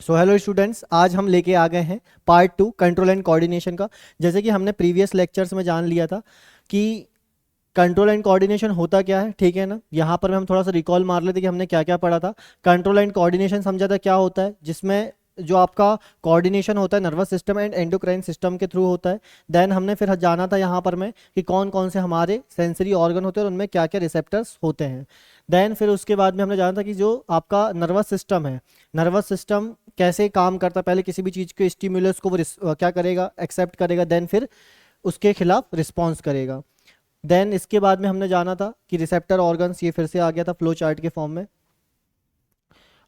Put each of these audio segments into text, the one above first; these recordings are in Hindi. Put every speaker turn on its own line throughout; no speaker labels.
सो हेलो स्टूडेंट्स, आज हम लेके आ गए हैं पार्ट 2 कंट्रोल एंड कोऑर्डिनेशन का। जैसे कि हमने प्रीवियस लेक्चर्स में जान लिया था कि कंट्रोल एंड कोऑर्डिनेशन होता क्या है, ठीक है ना। यहाँ पर हम थोड़ा सा रिकॉल मार लेते कि हमने क्या क्या पढ़ा था। कंट्रोल एंड कोऑर्डिनेशन समझा था क्या होता है, जिसमें जो आपका कोऑर्डिनेशन होता है nervous system and endocrine system के थ्रू होता है। देन हमने फिर जाना था यहाँ पर में कि कौन कौन से हमारे सेंसरी ऑर्गन होते हैं और उनमें क्या क्या रिसेप्टर्स होते हैं। देन फिर उसके बाद में हमने जाना था कि जो आपका नर्वस सिस्टम है, नर्वस सिस्टम कैसे काम करता है। पहले किसी भी चीज़ के स्टिमुलस को वो क्या करेगा, एक्सेप्ट करेगा, देन फिर उसके खिलाफ रिस्पॉन्स करेगा। देन इसके बाद में हमने जाना था कि रिसेप्टर ऑर्गन्स, ये फिर से आ गया था फ्लो चार्ट के फॉर्म में।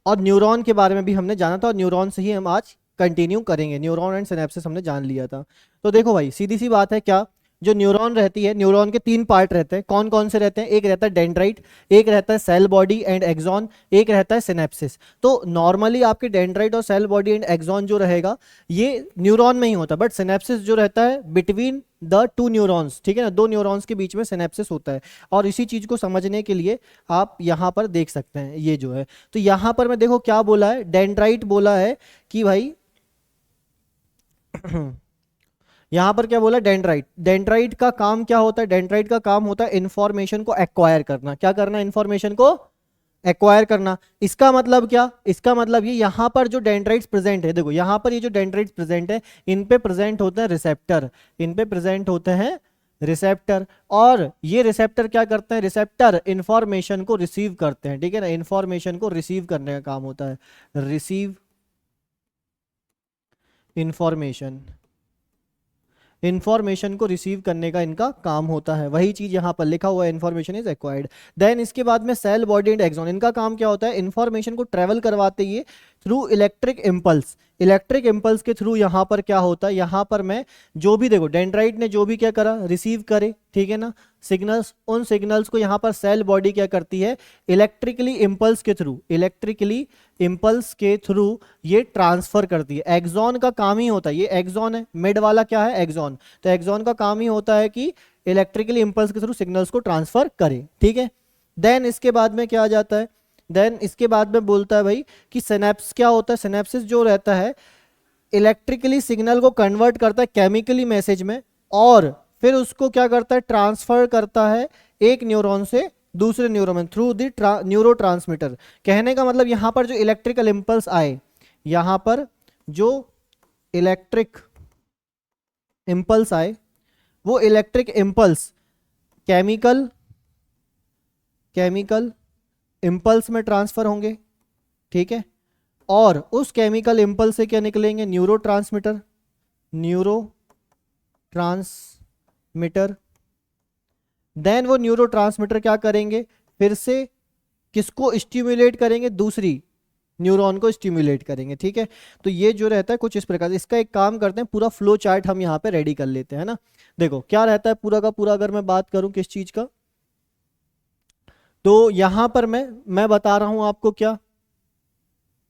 और न्यूरॉन के बारे में भी हमने जाना था और न्यूरॉन से ही हम आज कंटिन्यू करेंगे। न्यूरॉन एंड सिनेप्सिस हमने जान लिया था। तो देखो भाई, सीधी सी बात है, क्या जो न्यूरॉन रहती है, न्यूरॉन के 3 पार्ट रहते हैं। कौन कौन से रहते हैं? एक रहता है डेंड्राइट, एक रहता है सेल बॉडी एंड एक्सॉन, एक रहता है सिनेप्सिस। तो नॉर्मली आपके डेंड्राइट और सेल बॉडी एंड एक्सॉन जो रहेगा ये न्यूरॉन में ही होता है, बट सिनेप्सिस जो रहता है बिटवीन द टू न्यूरॉन्स, ठीक है ना, दो न्यूरॉन्स के बीच में सिनेप्सिस होता है। और इसी चीज को समझने के लिए आप यहाँ पर देख सकते हैं ये जो है। तो यहां पर मैं देखो क्या बोला है, डेंड्राइट बोला है कि भाई यहां पर क्या बोला, डेंड्राइट। डेंड्राइट का काम क्या होता है? डेंड्राइट का काम होता है इंफॉर्मेशन को एक्वायर करना। क्या करना? इंफॉर्मेशन को एक्वायर करना। इसका मतलब क्या? इसका मतलब ये यहां पर जो डेंड्राइट्स प्रेजेंट है, देखो यहां पर ये जो डेंड्राइट्स प्रेजेंट है, इन पे प्रेजेंट होते हैं रिसेप्टर, इन पे प्रेजेंट होते हैं रिसेप्टर। और ये रिसेप्टर क्या करते हैं? रिसेप्टर इंफॉर्मेशन को रिसीव करते हैं, ठीक है ना। इंफॉर्मेशन को रिसीव करने का काम होता है, रिसीव इंफॉर्मेशन। इंफॉर्मेशन को रिसीव करने का इनका काम होता है, वही चीज यहां पर लिखा हुआ है, इंफॉर्मेशन इज एक्वायर्ड। देन इसके बाद में सेल बॉडी एंड एक्सॉन, इनका काम क्या होता है? इंफॉर्मेशन को ट्रेवल करवाते ही through electric impulse. Electric impulse के थ्रू यहां पर क्या होता है, यहां पर मैं जो भी देखो डेंड्राइट ने जो भी क्या करा, रिसीव करे, ठीक है ना, सिग्नल्स। उन सिग्नल्स को यहां पर सेल बॉडी क्या करती है, इलेक्ट्रिकली इम्पल्स के थ्रू, इलेक्ट्रिकली इम्पल्स के थ्रू ये ट्रांसफर करती है। एक्सॉन का काम ही होता है, ये एक्सॉन है, मिड वाला क्या है, एक्सॉन। तो एक्सॉन का काम ही होता है कि इलेक्ट्रिकली इम्पल्स के थ्रू सिग्नल्स को ट्रांसफर करे, ठीक है। देन इसके बाद में क्या आ जाता है, देन इसके बाद में बोलता है भाई कि सिनेप्स क्या होता है। सिनेप्सिस जो रहता है इलेक्ट्रिकली सिग्नल को कन्वर्ट करता है केमिकली मैसेज में, और फिर उसको क्या करता है, ट्रांसफर करता है एक न्यूरॉन से दूसरे न्यूरॉन में थ्रू द न्यूरो ट्रांसमीटर। कहने का मतलब यहां पर जो इलेक्ट्रिकल इंपल्स आए, यहां पर जो इलेक्ट्रिक इंपल्स आए, वो electric impulse chemical chemical impulse में ट्रांसफर होंगे, ठीक है। और उस केमिकल इंपल्स से क्या निकलेंगे, neurotransmitter, neurotransmitter. Then वो न्यूरो ट्रांसमीटर क्या करेंगे, फिर से किसको स्टिम्युलेट करेंगे, दूसरी न्यूरॉन को स्टिम्युलेट करेंगे, ठीक है। तो ये जो रहता है कुछ इस प्रकार। इसका एक काम करते हैं, पूरा फ्लो चार्ट हम यहाँ पे रेडी कर लेते हैं ना। देखो क्या रहता है पूरा का पूरा, अगर मैं बात करूं किस चीज का, तो यहां पर मैं बता रहा हूं आपको, क्या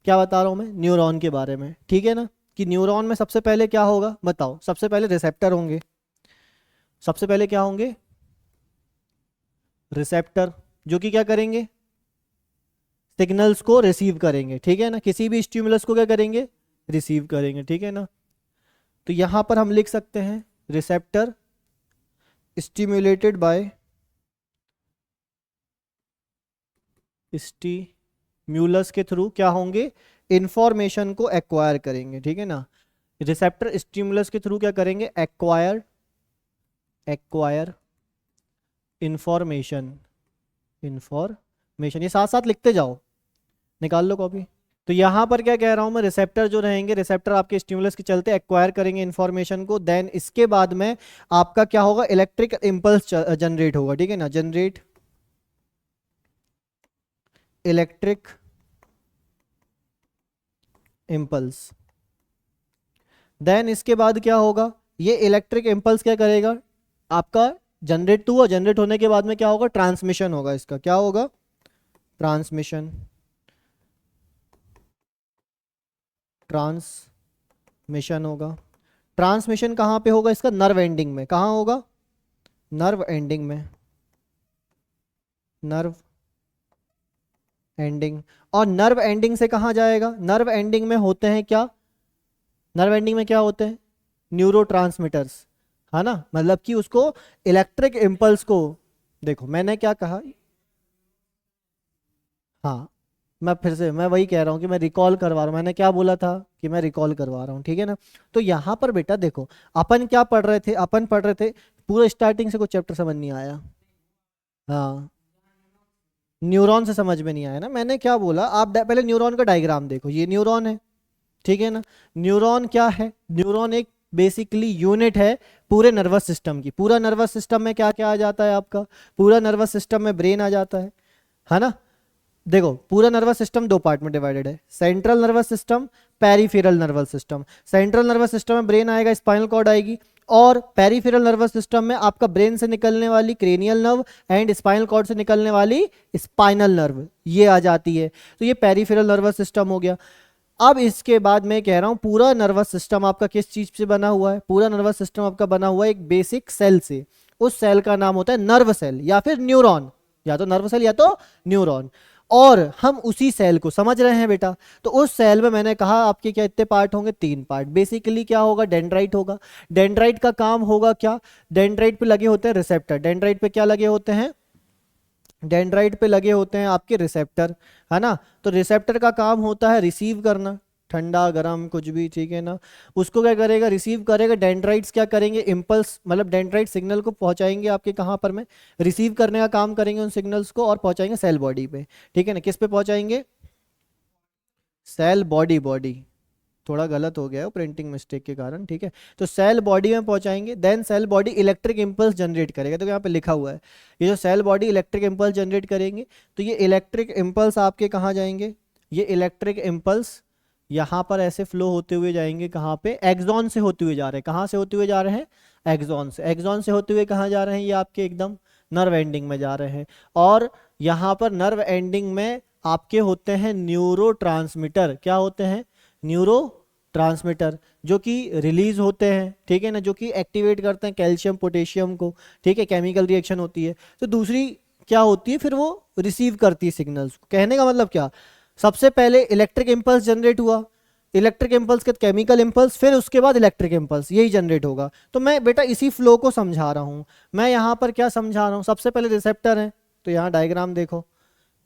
क्या बता रहा हूं मैं, न्यूरॉन के बारे में, ठीक है ना। कि न्यूरॉन में सबसे पहले क्या होगा बताओ, सबसे पहले रिसेप्टर होंगे। सबसे पहले क्या होंगे, रिसेप्टर, जो कि क्या करेंगे, सिग्नल्स को रिसीव करेंगे, ठीक है ना। किसी भी स्टिमुलस को क्या करेंगे, रिसीव करेंगे, ठीक है ना। तो यहां पर हम लिख सकते हैं रिसेप्टर स्टिम्युलेटेड बाय स्टिम्युलस के थ्रू क्या होंगे, इंफॉर्मेशन को एक्वायर करेंगे, ठीक है ना। रिसेप्टर स्टिमुलस के थ्रू क्या करेंगे, एक्वायर एक्वायर इंफॉर्मेशन, इंफॉर्मेशन। ये साथ साथ लिखते जाओ, निकाल लो कॉपी। तो यहां पर क्या कह रहा हूं मैं, रिसेप्टर जो रहेंगे, रिसेप्टर आपके स्टिमुलस के चलते एक्वायर करेंगे इंफॉर्मेशन को। देन इसके बाद में आपका क्या होगा, इलेक्ट्रिक इंपल्स जनरेट होगा, ठीक है ना, जनरेट इलेक्ट्रिक इंपल्स। देन इसके बाद क्या होगा, ये इलेक्ट्रिक इंपल्स क्या करेगा, आपका जनरेट तो हुआ, जनरेट होने के बाद में क्या होगा, ट्रांसमिशन होगा। इसका क्या होगा, ट्रांसमिशन, ट्रांसमिशन होगा। ट्रांसमिशन कहाँ पे होगा इसका, नर्व एंडिंग में। कहाँ होगा, नर्व एंडिंग में, नर्व एंडिंग। और नर्व एंडिंग से कहाँ जाएगा? नर्व एंडिंग में होते हैं क्या? नर्व एंडिंग में क्या होते हैं? न्यूरोट्रांसमीटर्स, है ना। मतलब कि उसको इलेक्ट्रिक इम्पल्स को, देखो मैंने क्या कहा, हाँ मैं फिर से मैं वही कह रहा हूँ कि मैं रिकॉल करवा रहा हूँ। मैंने क्या बोला था कि मैं रिकॉल करवा रहा हूँ, ठीक है ना। तो यहाँ पर बेटा देखो, अपन क्या पढ़ रहे थे? अपन पढ़ रहे थे पूरा स्टार्टिंग से, कुछ चैप्टर समझ नहीं आया। हाँ, न्यूरॉन से समझ में नहीं आया ना। मैंने क्या बोला, आप पहले न्यूरॉन का डायग्राम देखो, ये न्यूरॉन है, ठीक है ना। न्यूरॉन क्या है? न्यूरॉन एक बेसिकली यूनिट है पूरे नर्वस सिस्टम की। पूरा नर्वस सिस्टम में क्या क्या आ जाता है आपका? पूरा नर्वस सिस्टम में ब्रेन आ जाता है ना। देखो पूरा नर्वस सिस्टम दो पार्ट में डिवाइडेड है, central nervous system, peripheral nervous system. Central nervous system में ब्रेन आएगा, स्पाइनल कॉर्ड आएगी, और पेरिफेरल नर्वस सिस्टम में आपका ब्रेन से निकलने वाली cranial nerve and spinal cord से निकलने वाली स्पाइनल नर्व, ये आ जाती है। तो ये पेरिफेरल नर्वस सिस्टम हो गया। अब इसके बाद मैं कह रहा हूं पूरा नर्वस सिस्टम आपका किस चीज से बना हुआ है? पूरा नर्वस सिस्टम आपका बना हुआ है एक बेसिक सेल से। उस सेल का नाम होता है नर्व सेल या फिर न्यूरॉन, या तो नर्व सेल या तो न्यूरॉन। और हम उसी सेल को समझ रहे हैं बेटा। तो उस सेल में मैंने कहा आपके क्या इतने पार्ट होंगे? 3 पार्ट। बेसिकली क्या होगा? डेंड्राइट होगा। डेंड्राइट का काम होगा क्या? डेंड्राइट पे लगे होते हैं रिसेप्टर। डेंड्राइट पे क्या लगे होते हैं? डेंड्राइट पे लगे होते हैं आपके रिसेप्टर, है ना। तो रिसेप्टर का काम होता है रिसीव करना, ठंडा गरम कुछ भी, ठीक है ना। उसको क्या करेगा? रिसीव करेगा। डेंड्राइट्स क्या करेंगे? इम्पल्स, मतलब डेंड्राइट सिग्नल को पहुंचाएंगे आपके कहाँ पर में, रिसीव करने का काम करेंगे उन सिग्नल्स को, और पहुंचाएंगे सेल बॉडी पे, ठीक है ना। किस पे पहुंचाएंगे? सेल बॉडी, बॉडी थोड़ा गलत हो गया है प्रिंटिंग मिस्टेक के कारण, ठीक है। तो सेल बॉडी में पहुंचाएंगे, then cell body electric impulse generate करेगा। तो यहाँ पे लिखा हुआ है ये जो cell body electric impulse generate करेंगे, तो ये इलेक्ट्रिक इंपल्स आपके कहाँ जाएंगे? ये इलेक्ट्रिक इंपल्स यहाँ पर ऐसे फ्लो होते हुए जाएंगे, कहाँ पे? एक्सॉन से होते हुए जा रहे हैं। कहाँ से होते हुए जा रहे हैं? एक्सॉन से। एक्सॉन से होते हुए कहाँ जा रहे हैं? ये आपके एकदम नर्व एंडिंग में जा रहे हैं। और यहाँ पर नर्व एंडिंग में आपके होते हैं न्यूरो क्या होते हैं? न्यूरो ट्रांसमीटर, जो कि रिलीज होते हैं, ठीक है ना, जो कि एक्टिवेट करते हैं कैल्शियम पोटेशियम को, ठीक है। केमिकल रिएक्शन होती है। तो दूसरी क्या होती है फिर? वो रिसीव करती है सिग्नल्स। कहने का मतलब क्या? सबसे पहले इलेक्ट्रिक इंपल्स जनरेट हुआ, इलेक्ट्रिक इंपल्स के केमिकल इंपल्स, फिर उसके बाद इलेक्ट्रिक इंपल्स, यही जनरेट होगा। तो मैं बेटा इसी फ्लो को समझा रहा हूं। मैं यहाँ पर क्या समझा रहा हूँ? सबसे पहले रिसेप्टर है, तो यहाँ डायग्राम देखो,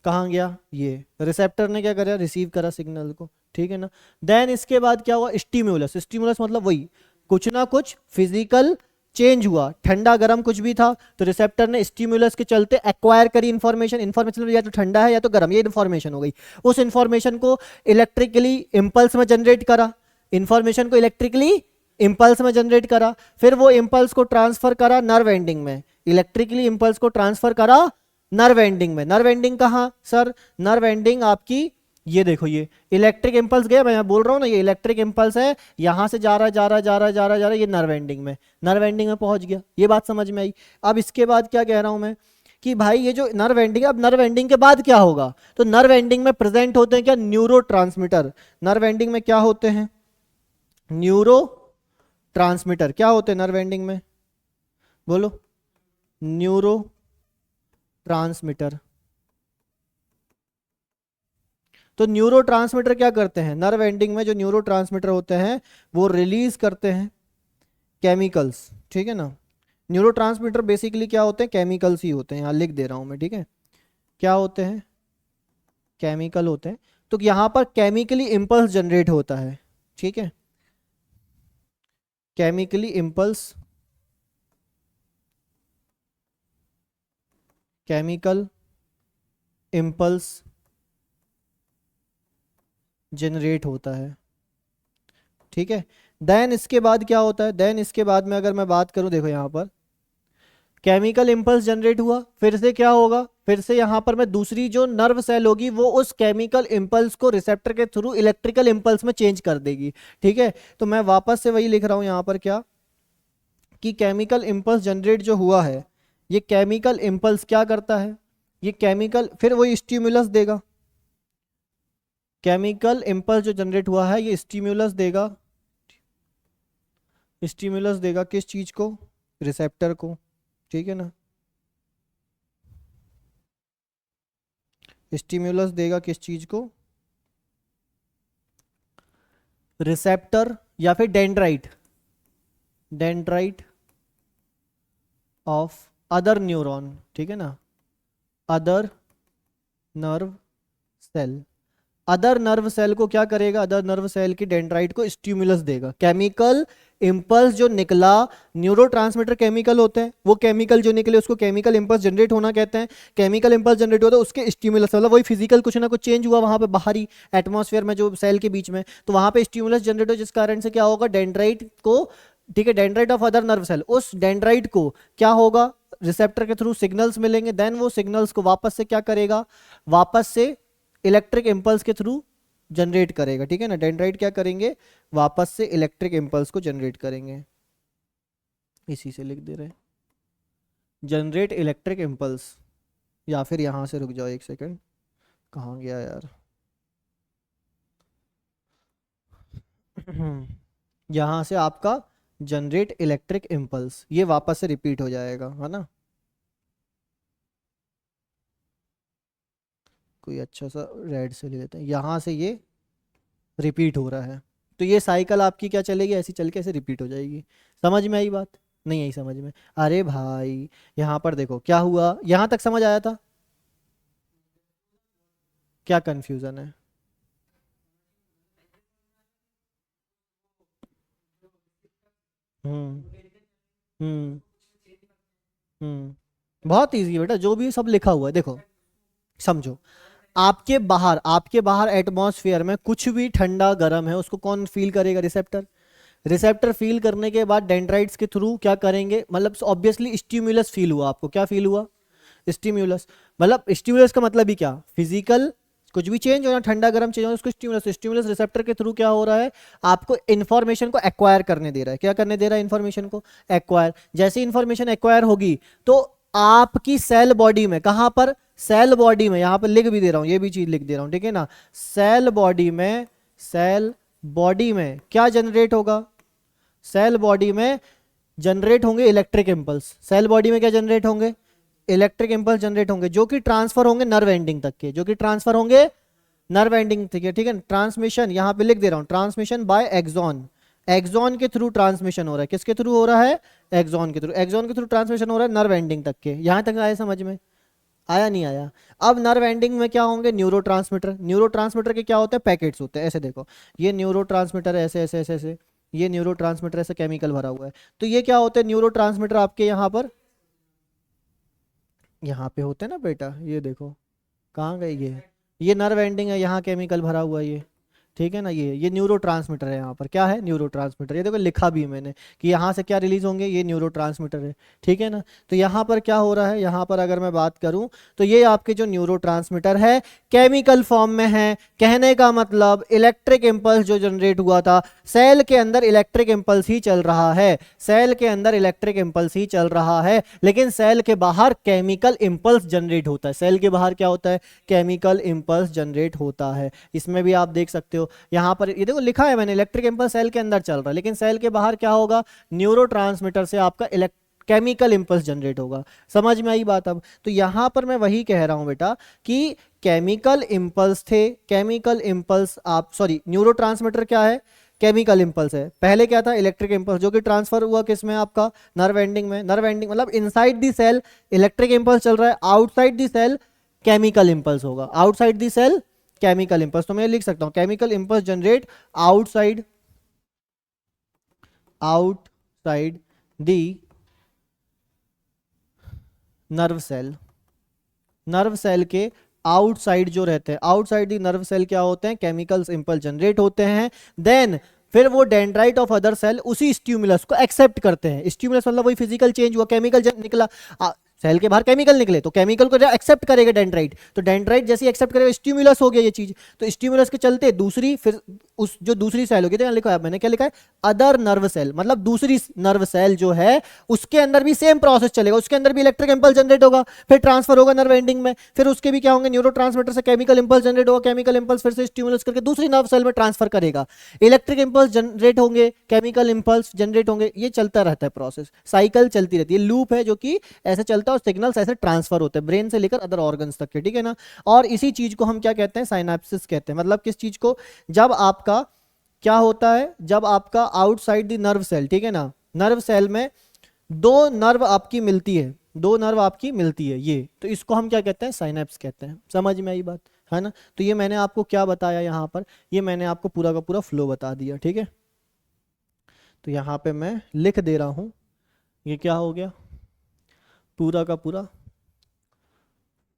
कहाँ गया? ये रिसेप्टर ने क्या करा? रिसीव करा सिग्नल को, ठीक है ना। देन इसके बाद क्या हुआ? स्टिमुलस। स्टिमुलस मतलब वही कुछ ना कुछ फिजिकल चेंज हुआ, ठंडा गर्म कुछ भी था, तो रिसेप्टर ने स्टिमुलस के चलते एक्वायर करी इंफॉर्मेशन। इंफॉर्मेशन या तो ठंडा है या तो गर्म, ये इंफॉर्मेशन हो गई। उस इंफॉर्मेशन को इलेक्ट्रिकली इंपल्स में जनरेट करा, इंफॉर्मेशन को इलेक्ट्रिकली इंपल्स में जनरेट करा, फिर वो इंपल्स को ट्रांसफर करा नर्व एंडिंग में, इलेक्ट्रिकली इंपल्स को ट्रांसफर करा नर्व एंडिंग में। नर्व एंडिंग कहाँ सर? नर्व एंडिंग आपकी ये देखो, ये इलेक्ट्रिक इंपल्स गया, मैं बोल रहा हूँ ना, ये इलेक्ट्रिक इंपल्स है, यहां से जा रहा जा रहा जा रहा जा रहा जा रहा, ये नर्व एंडिंग में, नर्व एंडिंग में पहुंच गया। ये बात समझ में आई? अब इसके बाद क्या कह रहा हूं मैं कि भाई ये जो नर्व एंडिंग है, अब नर्व एंडिंग के बाद क्या होगा? तो नर्व एंडिंग में प्रेजेंट होते हैं क्या? Neuro transmitter. नर्व एंडिंग में क्या होते हैं? Neuro transmitter. क्या होते हैं नर्व एंडिंग में? बोलो। Neuro transmitter. तो न्यूरो क्या करते हैं? नर्व एंडिंग में जो न्यूरो होते हैं वो रिलीज करते हैं केमिकल्स, ठीक है ना। न्यूरो बेसिकली क्या होते हैं? केमिकल्स ही होते हैं, यहाँ लिख दे रहा हूं मैं, ठीक है। क्या होते हैं? केमिकल होते हैं। तो यहाँ पर केमिकली इंपल्स जनरेट होता है, ठीक है। Chemically impulse, chemical impulse generate होता है, ठीक है। देन इसके बाद क्या होता है? देन इसके बाद में अगर मैं बात करूं, देखो यहाँ पर केमिकल इंपल्स जनरेट हुआ, फिर से क्या होगा? फिर से यहां पर मैं दूसरी जो नर्व सेल होगी वो उस केमिकल इंपल्स को रिसेप्टर के थ्रू इलेक्ट्रिकल इंपल्स में चेंज कर देगी, ठीक है। तो मैं वापस से वही लिख रहा हूं यहां पर, क्या कि केमिकल इंपल्स जनरेट जो हुआ है, ये केमिकल इंपल्स क्या करता है? ये केमिकल फिर वही स्टिमुलस देगा। केमिकल इंपल्स जो जनरेट हुआ है ये स्टिमुलस देगा, स्टिमुलस देगा किस चीज को? रिसेप्टर को, ठीक है ना। स्टिम्युलस देगा किस चीज को, रिसेप्टर या फिर dendrite, dendrite of other neuron, ठीक है ना, other nerve cell. Other nerve cell को क्या करेगा, अदर नर्व सेल की डेंड्राइट को स्टिमुलस देगा। केमिकल इंपल्स जो निकला, न्यूरोट्रांसमीटर केमिकल होते हैं, वो केमिकल जो निकले उसको केमिकल इंपल्स जनरेट होना कहते हैं। केमिकल इंपल्स जनरेट होता है उसके स्टिमुलस, मतलब वही फिजिकल कुछ ना कुछ चेंज हुआ वहां पे बाहरी एटमॉस्फेयर में जो सेल के बीच में, तो वहां पे स्टिमुलस जनरेट हो, जिस कारण से क्या होगा, डेंड्राइट को, ठीक है, dendrite of other nerve cell, उस डेंड्राइट को क्या होगा, रिसेप्टर के थ्रू सिग्नल्स मिलेंगे, देन वो सिग्नल्स को वापस से क्या करेगा, वापस से इलेक्ट्रिक इंपल्स के थ्रू जनरेट करेगा, ठीक है ना। डेंड्राइट क्या करेंगे, वापस से इलेक्ट्रिक इंपल्स को जनरेट करेंगे, इसी से लिख दे रहे हैं, जनरेट इलेक्ट्रिक इंपल्स। या फिर यहां से रुक जाओ एक सेकंड, कहाँ गया यार यहां से आपका जनरेट इलेक्ट्रिक इंपल्स, ये वापस से रिपीट हो जाएगा, है ना। कोई अच्छा सा रेड से ले लेते हैं, यहां से ये रिपीट हो रहा है, तो ये साइकिल आपकी क्या चलेगी, ऐसी चल के ऐसे रिपीट हो जाएगी। समझ में आई बात, नहीं आई समझ में, अरे भाई यहां पर देखो क्या हुआ, यहां तक समझ आया था, क्या कंफ्यूजन है। हम्म हम्म बहुत इजी है बेटा, जो भी सब लिखा हुआ है देखो, समझो। आपके बाहर एटमॉस्फेयर में कुछ भी ठंडा गर्म है, उसको कौन फील करेगा, रिसेप्टर। रिसेप्टर फील करने के बाद डेंड्राइट्स के थ्रू क्या करेंगे, मतलब ऑब्वियसली स्टिम्युलस फील हुआ आपको, क्या फील हुआ, स्टिम्युलस। मतलब स्टिम्युलस का मतलब ही क्या, फिजिकल कुछ भी चेंज हो ना, ठंडा गर्म चेंज हो, उसको स्टिम्युलस, स्टिम्युलस रिसेप्टर के थ्रू क्या हो रहा है, आपको इन्फॉर्मेशन को एक्वायर करने दे रहा है। क्या करने दे रहा है, इन्फॉर्मेशन को एक्वायर। जैसे इन्फॉर्मेशन एक्वायर होगी तो आपकी सेल बॉडी में, कहां पर, सेल बॉडी में, यहां पर लिख भी दे रहा हूं, ये भी चीज लिख दे रहा हूं, ठीक है ना। सेल बॉडी में, सेल बॉडी में क्या जनरेट होगा, सेल बॉडी में जनरेट होंगे इलेक्ट्रिक इंपल्स। सेल बॉडी में क्या जनरेट होंगे, इलेक्ट्रिक इंपल्स जनरेट होंगे, जो कि ट्रांसफर होंगे नर्व एंडिंग तक के, जो कि ट्रांसफर होंगे नर्व एंडिंग तक के, ठीक है। ट्रांसमिशन यहां पे लिख दे रहा हूं, ट्रांसमिशन बाय एक्सॉन, एक्सॉन के थ्रू ट्रांसमिशन हो रहा है, किसके थ्रू हो रहा है, एक्सॉन के थ्रू, एक्सॉन के थ्रू ट्रांसमिशन हो रहा है नर्व एंडिंग तक के। यहां तक आया समझ में, आया नहीं आया। अब नर्व एंडिंग में क्या होंगे, न्यूरोट्रांसमीटर। न्यूरोट्रांसमीटर के क्या होते हैं, पैकेट्स होते हैं, ऐसे देखो, ये न्यूरोट्रांसमीटर ऐसे ऐसे ऐसे ऐसे, ये न्यूरोट्रांसमीटर ऐसे केमिकल भरा हुआ है, तो ये क्या होते हैं, न्यूरोट्रांसमीटर आपके यहाँ पे होते हैं ना बेटा, ये देखो कहाँ गए ये नर्व एंडिंग है, यहाँ केमिकल भरा हुआ है ये, ठीक है ना। ये न्यूरोट्रांसमीटर है, यहाँ पर क्या है, न्यूरोट्रांसमीटर। ये देखो लिखा भी है मैंने कि यहाँ से क्या रिलीज होंगे, ये न्यूरोट्रांसमीटर है, ठीक है ना। तो यहाँ पर क्या हो रहा है, यहाँ पर अगर मैं बात करूँ तो ये आपके जो न्यूरोट्रांसमीटर है केमिकल फॉर्म में है। कहने का मतलब इलेक्ट्रिक इंपल्स जो जनरेट हुआ था, सेल के अंदर इलेक्ट्रिक इंपल्स ही चल रहा है, सेल के अंदर इलेक्ट्रिक इंपल्स ही चल रहा है, लेकिन सेल के बाहर केमिकल इंपल्स जनरेट होता है। सेल के बाहर क्या होता है, केमिकल इंपल्स जनरेट होता है। इसमें भी आप देख सकते हो, यहां पर ये देखो लिखा है मैंने, इलेक्ट्रिक इंपल्स सेल के अंदर चल रहा है, लेकिन सेल के बाहर क्या होगा, न्यूरोट्रांसमीटर से आपका केमिकल इंपल्स जनरेट होगा। समझ में आई बात। अब तो यहां पर मैं वही कह रहा हूं बेटा कि केमिकल इंपल्स थे, केमिकल इंपल्स आप, सॉरी, न्यूरोट्रांसमीटर क्या है, केमिकल इंपल्स है। पहले क्या था, इलेक्ट्रिक इंपल्स, जो कि ट्रांसफर हुआ किसमें, आपका नर्व एंडिंग में। नर्व एंडिंग मतलब inside the cell electric impulse चल रहा है, outside the cell chemical impulse होगा, outside the cell chemical impulse. तो मैं लिख सकता हूं chemical impulse generate outside, outside the nerve cell. Nerve cell के आउटसाइड जो रहते हैं, आउटसाइड दी नर्व सेल क्या होते हैं, केमिकल्स इंपल्स जनरेट होते हैं। देन फिर वो डेंड्राइट ऑफ अदर सेल उसी स्टिमुलस को एक्सेप्ट करते हैं। स्टिमुलस मतलब वही फिजिकल चेंज हुआ, केमिकल निकला, सेल के बाहर केमिकल निकले तो केमिकल को एक्सेप्ट करेगा डेंड्राइट, तो डेंड्राइट जैसे ही एक्सेप्ट करेगा स्टिमुलस हो गया ये चीज। तो स्टिमुलस के चलते दूसरी, फिर उस जो दूसरी सेल होगी, तो यहाँ लिखा है मैंने, क्या लिखा है, अदर नर्व सेल, मतलब दूसरी नर्व सेल जो है उसके अंदर भी सेम प्रोसेस चलेगा, उसके अंदर भी इलेक्ट्रिक इंपल्स जनरेट होगा, फिर ट्रांसफर होगा नर्व एंडिंग में, फिर उसके भी क्या होंगे, न्यूरोट्रांसमीटर से केमिकल इंपल्स जनरेट होगा, केमिकल इंपल्स फिर से स्टिमुलस करके दूसरी नर्व सेल में ट्रांसफर करेगा, इलेक्ट्रिक इंपल्स जनरेट होंगे, केमिकल इंपल्स जनरेट होंगे, ये चलता रहता है प्रोसेस, साइकिल चलती रहती है, लूप है जो कि ऐसे चलता होता है और सिग्नल्स ऐसे ट्रांसफर होते हैं ब्रेन से लेकर अदर ऑर्गन्स तक के, ठीक है ना। और इसी चीज को हम क्या कहते हैं, साइनेप्सिस कहते हैं। मतलब किस चीज को, जब आपका क्या होता है, जब आपका आउटसाइड द नर्व सेल, ठीक है ना, नर्व सेल में दो नर्व आपकी मिलती है, दो नर्व आपकी मिलती है, ये तो इसको हम क्या कहते हैं, साइनेप्स कहते हैं। समझ में आई बात, है ना। तो ये मैंने आपको क्या बताया यहाँ पर, ये मैंने आपको पूरा का पूरा फ्लो बता दिया, ठीक है। तो यहाँ पे मैं लिख दे रहा हूँ, ये क्या हो गया, पूरा का पूरा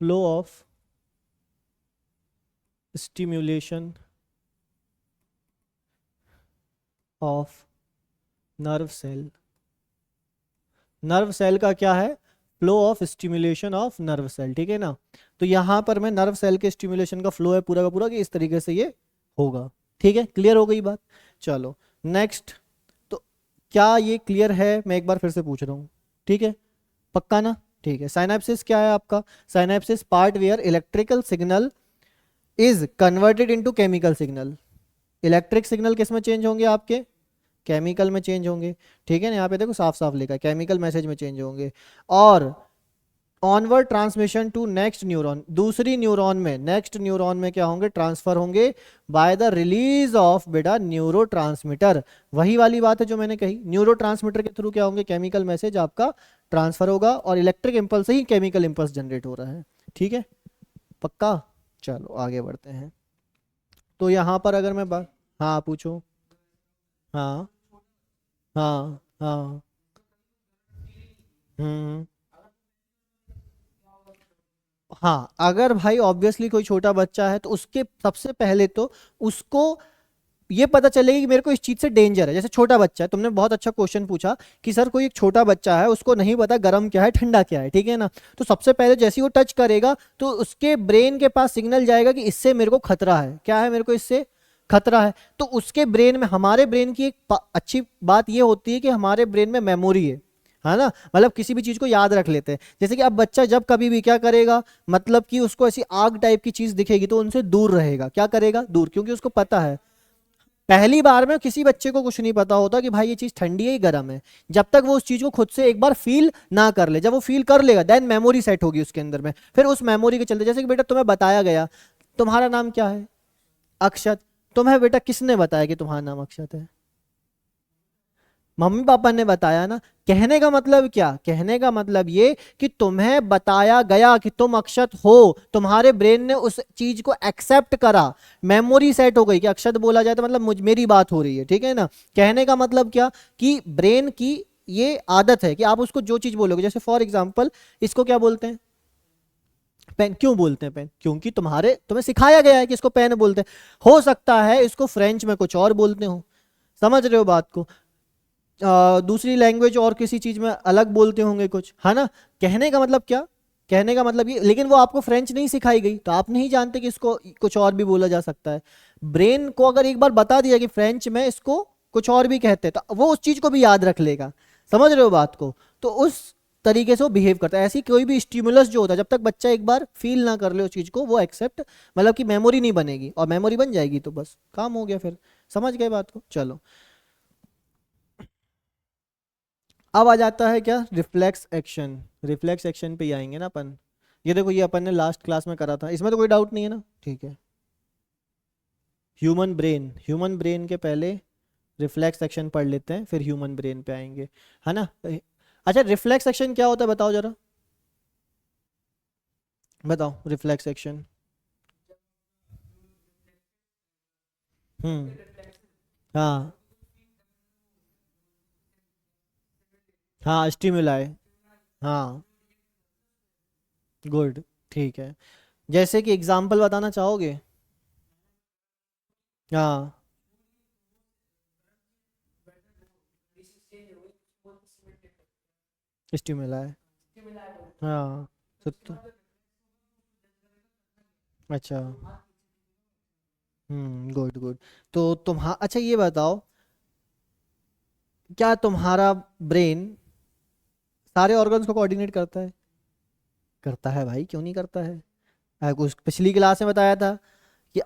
flow of stimulation of nerve cell. Nerve cell का क्या है, flow of stimulation of nerve cell, ठीक है ना। तो यहां पर मैं नर्व सेल के स्टिम्युलेशन का फ्लो है पूरा का पूरा कि इस तरीके से ये होगा, ठीक है। क्लियर हो गई बात। चलो नेक्स्ट, तो क्या ये क्लियर है, मैं एक बार फिर से पूछ रहा हूँ, ठीक है, पक्का ना, ठीक है। साइनेप्सिस क्या है आपका, synapsis part where electrical signal is converted into chemical signal. Electric signal किस में चेंज होंगे आपके, केमिकल में चेंज होंगे, ठीक है ना। यहाँ पे देखो साफ साफ लिखा है केमिकल मैसेज में चेंज होंगे। और onward transmission to next neuron, दूसरी न्यूरॉन में, नेक्स्ट न्यूरॉन में क्या होंगे, ट्रांसफर होंगे by the release of beta neurotransmitter. वही वाली बात है जो मैंने कही, न्यूरो ट्रांसमीटर के थ्रू क्या होंगे, केमिकल मैसेज आपका ट्रांसफर होगा और इलेक्ट्रिक इंपल्स से ही केमिकल इंपल्स जनरेट हो रहा है, ठीक है, पक्का। चलो आगे बढ़ते हैं। तो यहां पर अगर मैं बात, हाँ पूछो, हाँ हाँ हाँ, हम्म, हाँ अगर भाई ऑब्वियसली कोई छोटा बच्चा है तो उसके सबसे पहले तो उसको ये पता चलेगा कि मेरे को इस चीज से डेंजर है। जैसे छोटा बच्चा है, तुमने बहुत अच्छा क्वेश्चन पूछा कि सर कोई एक छोटा बच्चा है उसको नहीं पता गर्म क्या है ठंडा क्या है, ठीक है ना। तो सबसे पहले जैसे ही वो टच करेगा तो उसके ब्रेन के पास सिग्नल जाएगा कि इससे मेरे को खतरा है, क्या है, मेरे को इससे खतरा है। तो उसके ब्रेन में, हमारे ब्रेन की एक अच्छी बात ये होती है कि हमारे ब्रेन में मेमोरी है ना, मतलब किसी भी चीज को याद रख लेते हैं। जैसे कि अब बच्चा जब कभी भी क्या करेगा, मतलब कि उसको ऐसी आग टाइप की चीज दिखेगी तो उनसे दूर रहेगा, क्या करेगा, दूर, क्योंकि उसको पता है। पहली बार में किसी बच्चे को कुछ नहीं पता होता कि भाई ये चीज ठंडी है या गर्म है, जब तक वो उस चीज को खुद से एक बार फील ना कर ले। जब वो फील कर लेगा देन मेमोरी सेट होगी उसके अंदर में, फिर उस मेमोरी के चलते, जैसे कि बेटा तुम्हें बताया गया तुम्हारा नाम क्या है, अक्षत। तुम्हें बेटा किसने बताया कि तुम्हारा नाम अक्षत है, मम्मी पापा ने बताया ना। कहने का मतलब क्या, कहने का मतलब ये कि तुम्हें बताया गया कि तुम अक्षत हो, तुम्हारे ब्रेन ने उस चीज को एक्सेप्ट करा, मेमोरी सेट हो गई कि अक्षत बोला जाए तो मतलब मेरी बात हो रही है, ठीक है ना। कहने का मतलब क्या, कि ब्रेन की ये आदत है कि आप उसको जो चीज बोलोगे, जैसे फॉर एग्जाम्पल इसको क्या बोलते हैं, पेन। क्यों बोलते हैं पेन, क्योंकि तुम्हें सिखाया गया है कि इसको पेन बोलते हैं। हो सकता है इसको फ्रेंच में कुछ और बोलते हो, समझ रहे हो बात को, दूसरी लैंग्वेज और किसी चीज में अलग बोलते होंगे कुछ, है ना। कहने का मतलब क्या, कहने का मतलब ये, लेकिन वो आपको फ्रेंच नहीं सिखाई गई तो आप नहीं जानते कि इसको कुछ और भी बोला जा सकता है। ब्रेन को अगर एक बार बता दिया कि फ्रेंच में इसको कुछ और भी कहते हैं तो वो उस चीज को भी याद रख लेगा, समझ रहे हो बात को। तो उस तरीके से वो बिहेव करता है। ऐसी कोई भी स्टिमुलस जो होता है, जब तक बच्चा एक बार फील ना कर ले उस चीज को, वो एक्सेप्ट, मतलब कि मेमोरी नहीं बनेगी, और मेमोरी बन जाएगी तो बस काम हो गया फिर। समझ गए बात को। चलो अब आ जाता है क्या, रिफ्लेक्स एक्शन। रिफ्लेक्स एक्शन पे ही आएंगे ना अपन। ये देखो ये अपन ने लास्ट क्लास में करा था, इसमें तो कोई डाउट नहीं है ना, ठीक है। ह्यूमन ब्रेन, ह्यूमन ब्रेन के पहले रिफ्लेक्स एक्शन पढ़ लेते हैं, फिर ह्यूमन ब्रेन पे आएंगे, है ना। अच्छा रिफ्लेक्स एक्शन क्या होता है बताओ जरा, बताओ रिफ्लेक्स एक्शन। हम्म, हाँ हाँ स्टिमुलाई, हाँ गुड, ठीक है। जैसे कि एग्जांपल बताना चाहोगे, हाँ स्टिमुलाई, हाँ तो अच्छा, गुड गुड। तो अच्छा ये बताओ, क्या तुम्हारा ब्रेन सारे ऑर्गन्स को कोऑर्डिनेट करता है, करता है भाई, क्यों नहीं करता है। कुछ पिछली क्लास में बताया था कि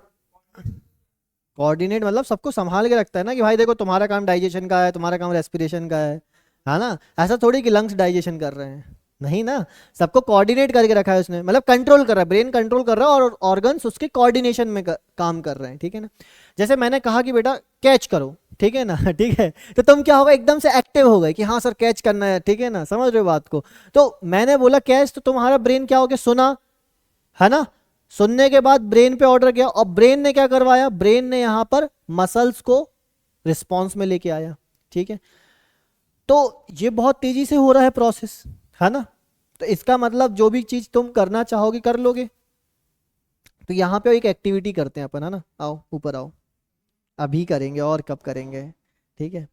कोऑर्डिनेट मतलब सबको संभाल के रखता है ना, कि भाई देखो तुम्हारा काम डाइजेशन का है, तुम्हारा काम रेस्पिरेशन का है ना। ऐसा थोड़ी कि लंग्स डाइजेशन कर रहे हैं, नहीं ना, सबको कोऑर्डिनेट करके रखा है उसने, मतलब कंट्रोल कर रहा है, ब्रेन कंट्रोल कर रहा है और ऑर्गन्स उसके कोऑर्डिनेशन में काम कर रहे हैं, ठीक है ना। जैसे मैंने कहा कि बेटा कैच करो, ठीक है ना ठीक है, तो तुम क्या होगा, एकदम से एक्टिव हो गए कि हाँ सर कैच करना है, ठीक है ना, समझ रहे हो बात को। तो मैंने बोला कैच, तो तुम्हारा ब्रेन क्या हो गया, सुना, है ना, सुनने के बाद ब्रेन पे ऑर्डर गया और ब्रेन ने क्या करवाया, ब्रेन ने यहां पर मसल्स को रिस्पॉन्स में लेके आया, ठीक है। तो ये बहुत तेजी से हो रहा है प्रोसेस, है ना। तो इसका मतलब जो भी चीज तुम करना चाहोगे कर लोगे। तो यहाँ पे एक एक्टिविटी करते हैं अपन, है ना, आओ ऊपर आओ, अभी करेंगे और कब करेंगे, ठीक है,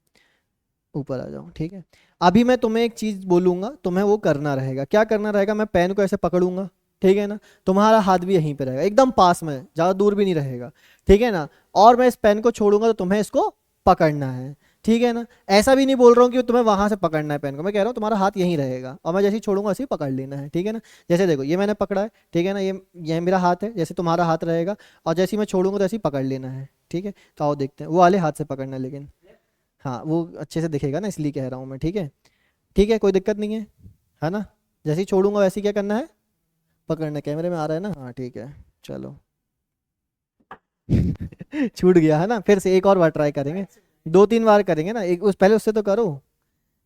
ऊपर आ जाओ, ठीक है। अभी मैं तुम्हें एक चीज बोलूंगा, तुम्हें वो करना रहेगा। क्या करना रहेगा, मैं पेन को ऐसे पकड़ूंगा, ठीक है ना, तुम्हारा हाथ भी यहीं पे रहेगा, एकदम पास में, ज्यादा दूर भी नहीं रहेगा, ठीक है ना। और मैं इस पेन को छोड़ूंगा तो तुम्हें इसको पकड़ना है, ठीक है ना। ऐसा भी नहीं बोल रहा हूँ कि तुम्हें वहां से पकड़ना है पेन को, मैं कह रहा हूँ तुम्हारा हाथ यहीं रहेगा और मैं जैसे ही छोड़ूंगा ऐसे ही पकड़ लेना है, ठीक है ना। जैसे देखो ये मैंने पकड़ा है, ठीक है ना, ये मेरा हाथ है, जैसे तुम्हारा हाथ रहेगा और जैसे ही मैं छोड़ूंगा तो ऐसे ही पकड़ लेना है, ठीक है। तो आओ देखते हैं, वो वाले हाथ से पकड़ना है लेकिन, हाँ वो अच्छे से दिखेगा ना, इसलिए कह रहा हूँ मैं, ठीक है। ठीक है, कोई दिक्कत नहीं है ना। जैसे ही छोड़ूंगा वैसे ही क्या करना है, पकड़ना। कैमरे में आ रहा है ना, हाँ ठीक है, चलो छूट गया है ना। फिर से एक और बार ट्राई करेंगे, 2-3 बार करेंगे ना, एक पहले उससे तो करो,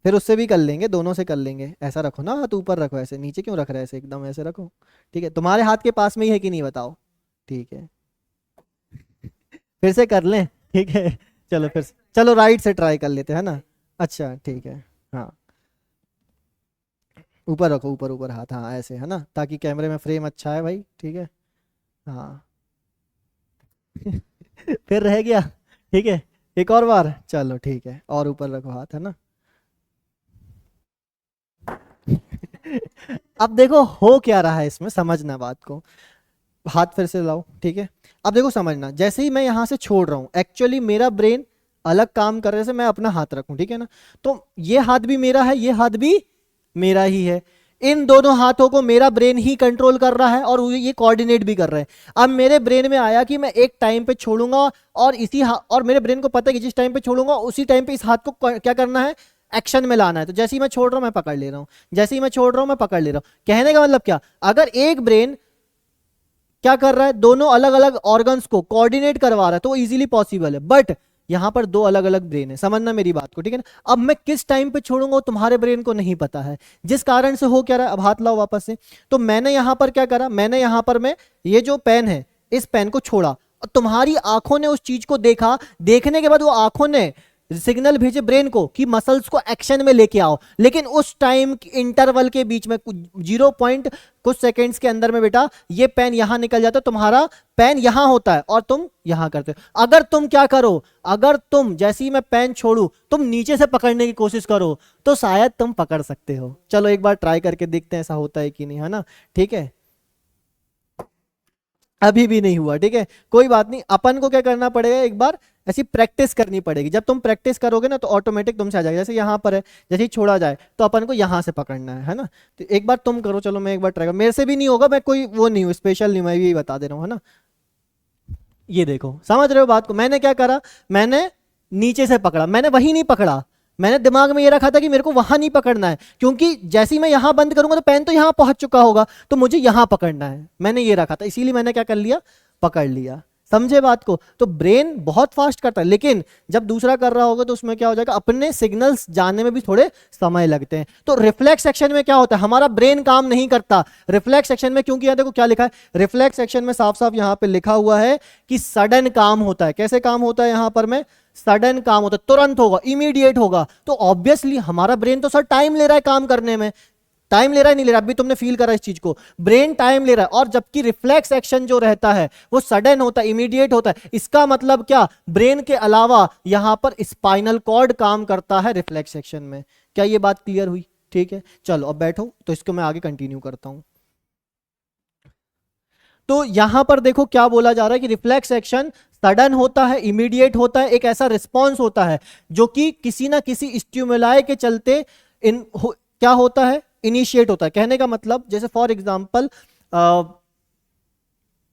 फिर उससे भी कर लेंगे, दोनों से कर लेंगे। ऐसा रखो ना, हाथ ऊपर रखो, ऐसे नीचे क्यों रख रहे हैं, ऐसे एकदम ऐसे रखो, ठीक है। तुम्हारे हाथ के पास में ही है कि नहीं बताओ, ठीक है। फिर से कर लें, ठीक है, चलो फिर से, चलो राइट से ट्राई कर लेते हैं ना। अच्छा ठीक है, हाँ ऊपर रखो, ऊपर ऊपर हाथ, हाँ ऐसे, है ना, ताकि कैमरे में फ्रेम अच्छा है भाई, ठीक है, हाँ फिर रह गया, ठीक है, एक और बार, चलो ठीक है, और ऊपर रखो हाथ, है ना अब देखो हो क्या रहा है इसमें, समझना बात को। हाथ फिर से लाओ, ठीक है। अब देखो समझना, जैसे ही मैं यहां से छोड़ रहा हूं, एक्चुअली मेरा ब्रेन अलग काम कर रहे से मैं अपना हाथ रखूं, ठीक है ना। तो ये हाथ भी मेरा है, ये हाथ भी मेरा ही है, इन दोनों हाथों को मेरा ब्रेन ही कंट्रोल कर रहा है और ये कोऑर्डिनेट भी कर रहे हैं। अब मेरे ब्रेन में आया कि मैं एक टाइम पे छोड़ूंगा और और मेरे ब्रेन को पता है कि जिस टाइम पे छोड़ूंगा उसी टाइम पे इस हाथ को क्या करना है, एक्शन में लाना है। तो जैसे ही मैं छोड़ रहा हूं मैं पकड़ ले रहा हूं, जैसे ही मैं छोड़ रहा हूं मैं पकड़ ले रहा हूं। कहने का मतलब क्या, अगर एक ब्रेन क्या कर रहा है, दोनों अलग अलग ऑर्गन्स को कोऑर्डिनेट करवा रहा है तो वो इजीली पॉसिबल है। बट यहां पर दो अलग अलग ब्रेन है, समझना मेरी बात को, ठीक है ना। अब मैं किस टाइम पे छोड़ूंगा तुम्हारे ब्रेन को नहीं पता है, जिस कारण से हो क्या रहा है। अब हाथ लाओ वापस से। तो मैंने यहां पर क्या करा, मैंने यहां पर मैं ये जो पेन है इस पेन को छोड़ा और तुम्हारी आंखों ने उस चीज को देखा, देखने के बाद वो आंखों ने सिग्नल भेजे ब्रेन को कि मसल्स को एक्शन में लेके आओ। लेकिन उस टाइम इंटरवल के बीच में कुछ 0 कुछ सेकंड्स के अंदर में बेटा ये पेन यहां निकल जाता है, तुम्हारा पेन यहां होता है और तुम यहां करते हो। अगर तुम क्या करो, अगर तुम जैसे ही मैं पेन छोड़ू तुम नीचे से पकड़ने की कोशिश करो तो शायद तुम पकड़ सकते हो। चलो एक बार ट्राई करके देखते हैं ऐसा होता है कि नहीं, है ना, ठीक है। अभी भी नहीं हुआ, ठीक है, कोई बात नहीं। अपन को क्या करना पड़ेगा, एक बार ऐसी प्रैक्टिस करनी पड़ेगी। जब तुम प्रैक्टिस करोगे ना तो ऑटोमेटिक तुमसे आ जाएगा। जैसे यहाँ पर है, जैसे ही छोड़ा जाए तो अपन को यहाँ से पकड़ना है ना। तो एक बार तुम करो, चलो मैं एक बार ट्राई कर, मेरे से भी नहीं होगा, मैं कोई वो नहीं हूँ स्पेशल, नहीं, मैं भी बता दे रहा हूँ, है ना। ये देखो समझ रहे हो बात को, मैंने क्या करा, मैंने नीचे से पकड़ा, मैंने वही नहीं पकड़ा, मैंने दिमाग में ये रखा था कि मेरे को वहां नहीं पकड़ना है, क्योंकि जैसे ही मैं यहां बंद करूंगा तो पेन तो यहां पहुंच चुका होगा, तो मुझे यहां पकड़ना है, मैंने ये रखा था, इसीलिए मैंने क्या कर लिया, पकड़ लिया। समझे बात को। तो ब्रेन बहुत फास्ट करता है, लेकिन जब दूसरा कर रहा होगा तो उसमें क्या हो जाएगा, अपने सिग्नल्स जानने में भी थोड़े समय लगते हैं। तो रिफ्लेक्स एक्शन में क्या होता है, हमारा ब्रेन काम नहीं करता रिफ्लेक्स एक्शन में, क्योंकि यहां देखो क्या लिखा है, रिफ्लेक्स एक्शन में साफ साफ यहां पे लिखा हुआ है कि सडन काम होता है। कैसे काम होता है, यहां पर में सडन काम होता है, तुरंत होगा, इमीडिएट होगा। तो ऑब्वियसली हमारा ब्रेन तो सर टाइम ले रहा है काम करने में, टाइम ले रहा है नहीं ले रहा, अभी तुमने फील करा इस चीज को, ब्रेन टाइम ले रहा है। और जबकि रिफ्लेक्स एक्शन जो रहता है वो सडन होता है, इमीडिएट होता है। इसका मतलब क्या, ब्रेन के अलावा यहां पर स्पाइनल कॉर्ड काम करता है रिफ्लेक्स एक्शन में। क्या ये बात क्लियर हुई, ठीक है। चलो अब बैठो, तो इसको मैं आगे कंटिन्यू करता हूं। तो यहां पर देखो क्या बोला जा रहा है कि रिफ्लेक्स एक्शन सडन होता है, इमीडिएट होता है, एक ऐसा रिस्पॉन्स होता है जो कि किसी ना किसी स्टिमुलाई के चलते क्या होता है, इनिशिएट होता है। कहने का मतलब जैसे फॉर एग्जांपल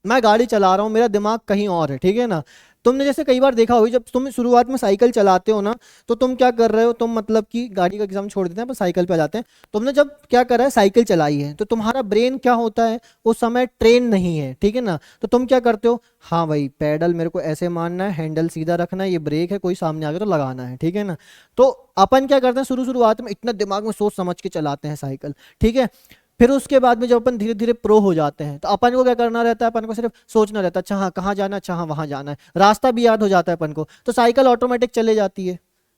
मैं गाड़ी चला रहा हूं, मेरा दिमाग कहीं और है, ठीक है ना, तुमने जैसे कई बार देखा होगा, जब तुम शुरुआत में साइकिल चलाते हो ना, तो तुम क्या कर रहे हो, तुम मतलब कि गाड़ी का एग्जाम छोड़ देते हैं पर साइकिल पे आ जाते हैं। तुमने जब क्या करा है, साइकिल चलाई है, तो तुम्हारा ब्रेन क्या होता है, उस समय ट्रेन नहीं है, ठीक है ना। तो तुम क्या करते हो, हाँ भाई पैडल मेरे को ऐसे मारना है, हैंडल सीधा रखना है, ये ब्रेक है, कोई सामने आ गया तो लगाना है, ठीक है ना। तो अपन क्या करते हैं, शुरुआत में इतना दिमाग में सोच समझ के चलाते हैं साइकिल, ठीक है। फिर उसके बाद में जब अपन धीरे धीरे प्रो हो जाते हैं, तो अपन को क्या करना रहता है, अपन को सिर्फ सोचना रहता है, अच्छा हाँ कहाँ जाना है, अच्छा हाँ वहां जाना है, रास्ता भी याद हो जाता है अपन को, तो साइकिल ऑटोमेटिक चले जाती है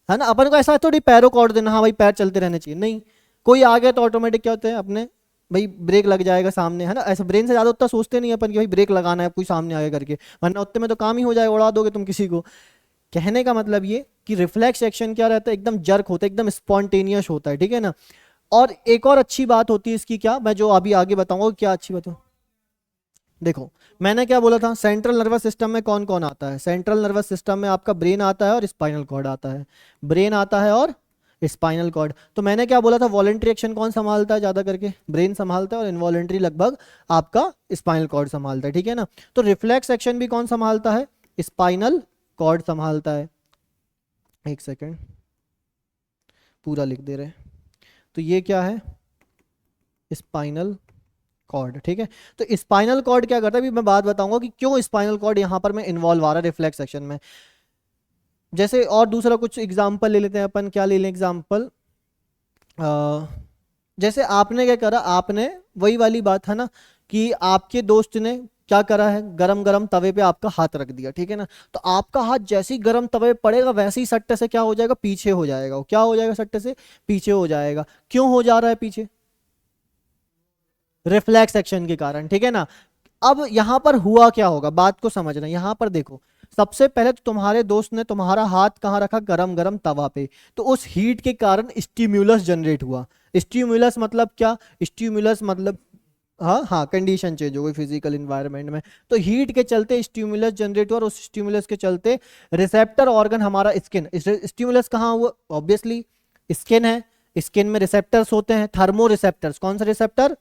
ना। अपन को ऐसा थोड़ी पैरों को देना, हाँ भाई पैर चलते रहने चाहिए, नहीं। कोई आ गया तो ऑटोमेटिक क्या होते हैं अपने, भाई ब्रेक लग जाएगा सामने, है ना। ऐसा ब्रेन से ज्यादा उतना सोचते नहीं अपन कि भाई ब्रेक लगाना है, कोई सामने आगे करके, वरना उतने में तो काम ही हो जाएगा, उड़ा दोगे तुम किसी को। कहने का मतलब ये कि रिफ्लेक्स एक्शन क्या रहता है, एकदम जर्क होता है, एकदम स्पॉन्टेनियस होता है, ठीक है ना। और एक और अच्छी बात होती है इसकी, क्या मैं जो अभी आगे बताऊंगा, क्या अच्छी बात हो, देखो मैंने क्या बोला था, सेंट्रल नर्वस सिस्टम में कौन कौन आता है, सेंट्रल नर्वस सिस्टम में आपका ब्रेन आता है और स्पाइनल कॉर्ड आता है, ब्रेन आता है और स्पाइनल कॉर्ड। तो मैंने क्या बोला था, वॉलेंट्री एक्शन कौन संभालता है, ज्यादा करके ब्रेन संभालता है, और इनवॉलेंट्री लगभग आपका स्पाइनल कॉर्ड संभालता है, ठीक है ना। तो रिफ्लेक्स एक्शन भी कौन संभालता है, स्पाइनल कॉर्ड संभालता है। एक सेकेंड, पूरा लिख दे रहे हैं। तो ये क्या है, स्पाइनल कॉर्ड, ठीक है। तो स्पाइनल कॉर्ड क्या करता है, अभी मैं बात बताऊंगा कि क्यों स्पाइनल कॉर्ड यहां पर मैं इन्वॉल्व आ रहा है रिफ्लेक्स एक्शन में। जैसे और दूसरा कुछ एग्जांपल ले लेते हैं अपन, क्या ले लें एग्जांपल, जैसे आपने क्या करा, आपने वही वाली बात है ना, कि आपके दोस्त ने क्या करा है, गरम गरम तवे पे आपका हाथ रख दिया, ठीक है ना। तो आपका हाथ जैसे ही गरम तवे पे पड़ेगा, वैसे ही सट्टे से क्या हो जाएगा, पीछे हो जाएगा। वो क्या हो जाएगा, सट्टे से पीछे हो जाएगा। क्यों हो जा रहा है पीछे, रिफ्लेक्स एक्शन के कारण, ठीक है ना। अब यहां पर हुआ क्या होगा, बात को समझना, यहां पर देखो, सबसे पहले तो तुम्हारे दोस्त ने तुम्हारा हाथ कहां रखा, गरम गरम तवा पे, तो उस हीट के कारण स्टिम्युलस जनरेट हुआ। स्टिम्युलस मतलब क्या, स्टिम्युलस मतलब हाँ हाँ कंडीशन चेंज हो गई फिजिकल इन्वायरमेंट में, तो हीट के चलते स्टिम्युलस जनरेट हुआ, और उस स्टिम्युलस के चलते रिसेप्टर ऑर्गन हमारा स्किन, स्टिम्युलस कहाँ हुआ, ऑब्वियसली स्किन है, स्किन में रिसेप्टर्स होते हैं, थर्मो रिसेप्टर्स, कौन सा रिसेप्टर,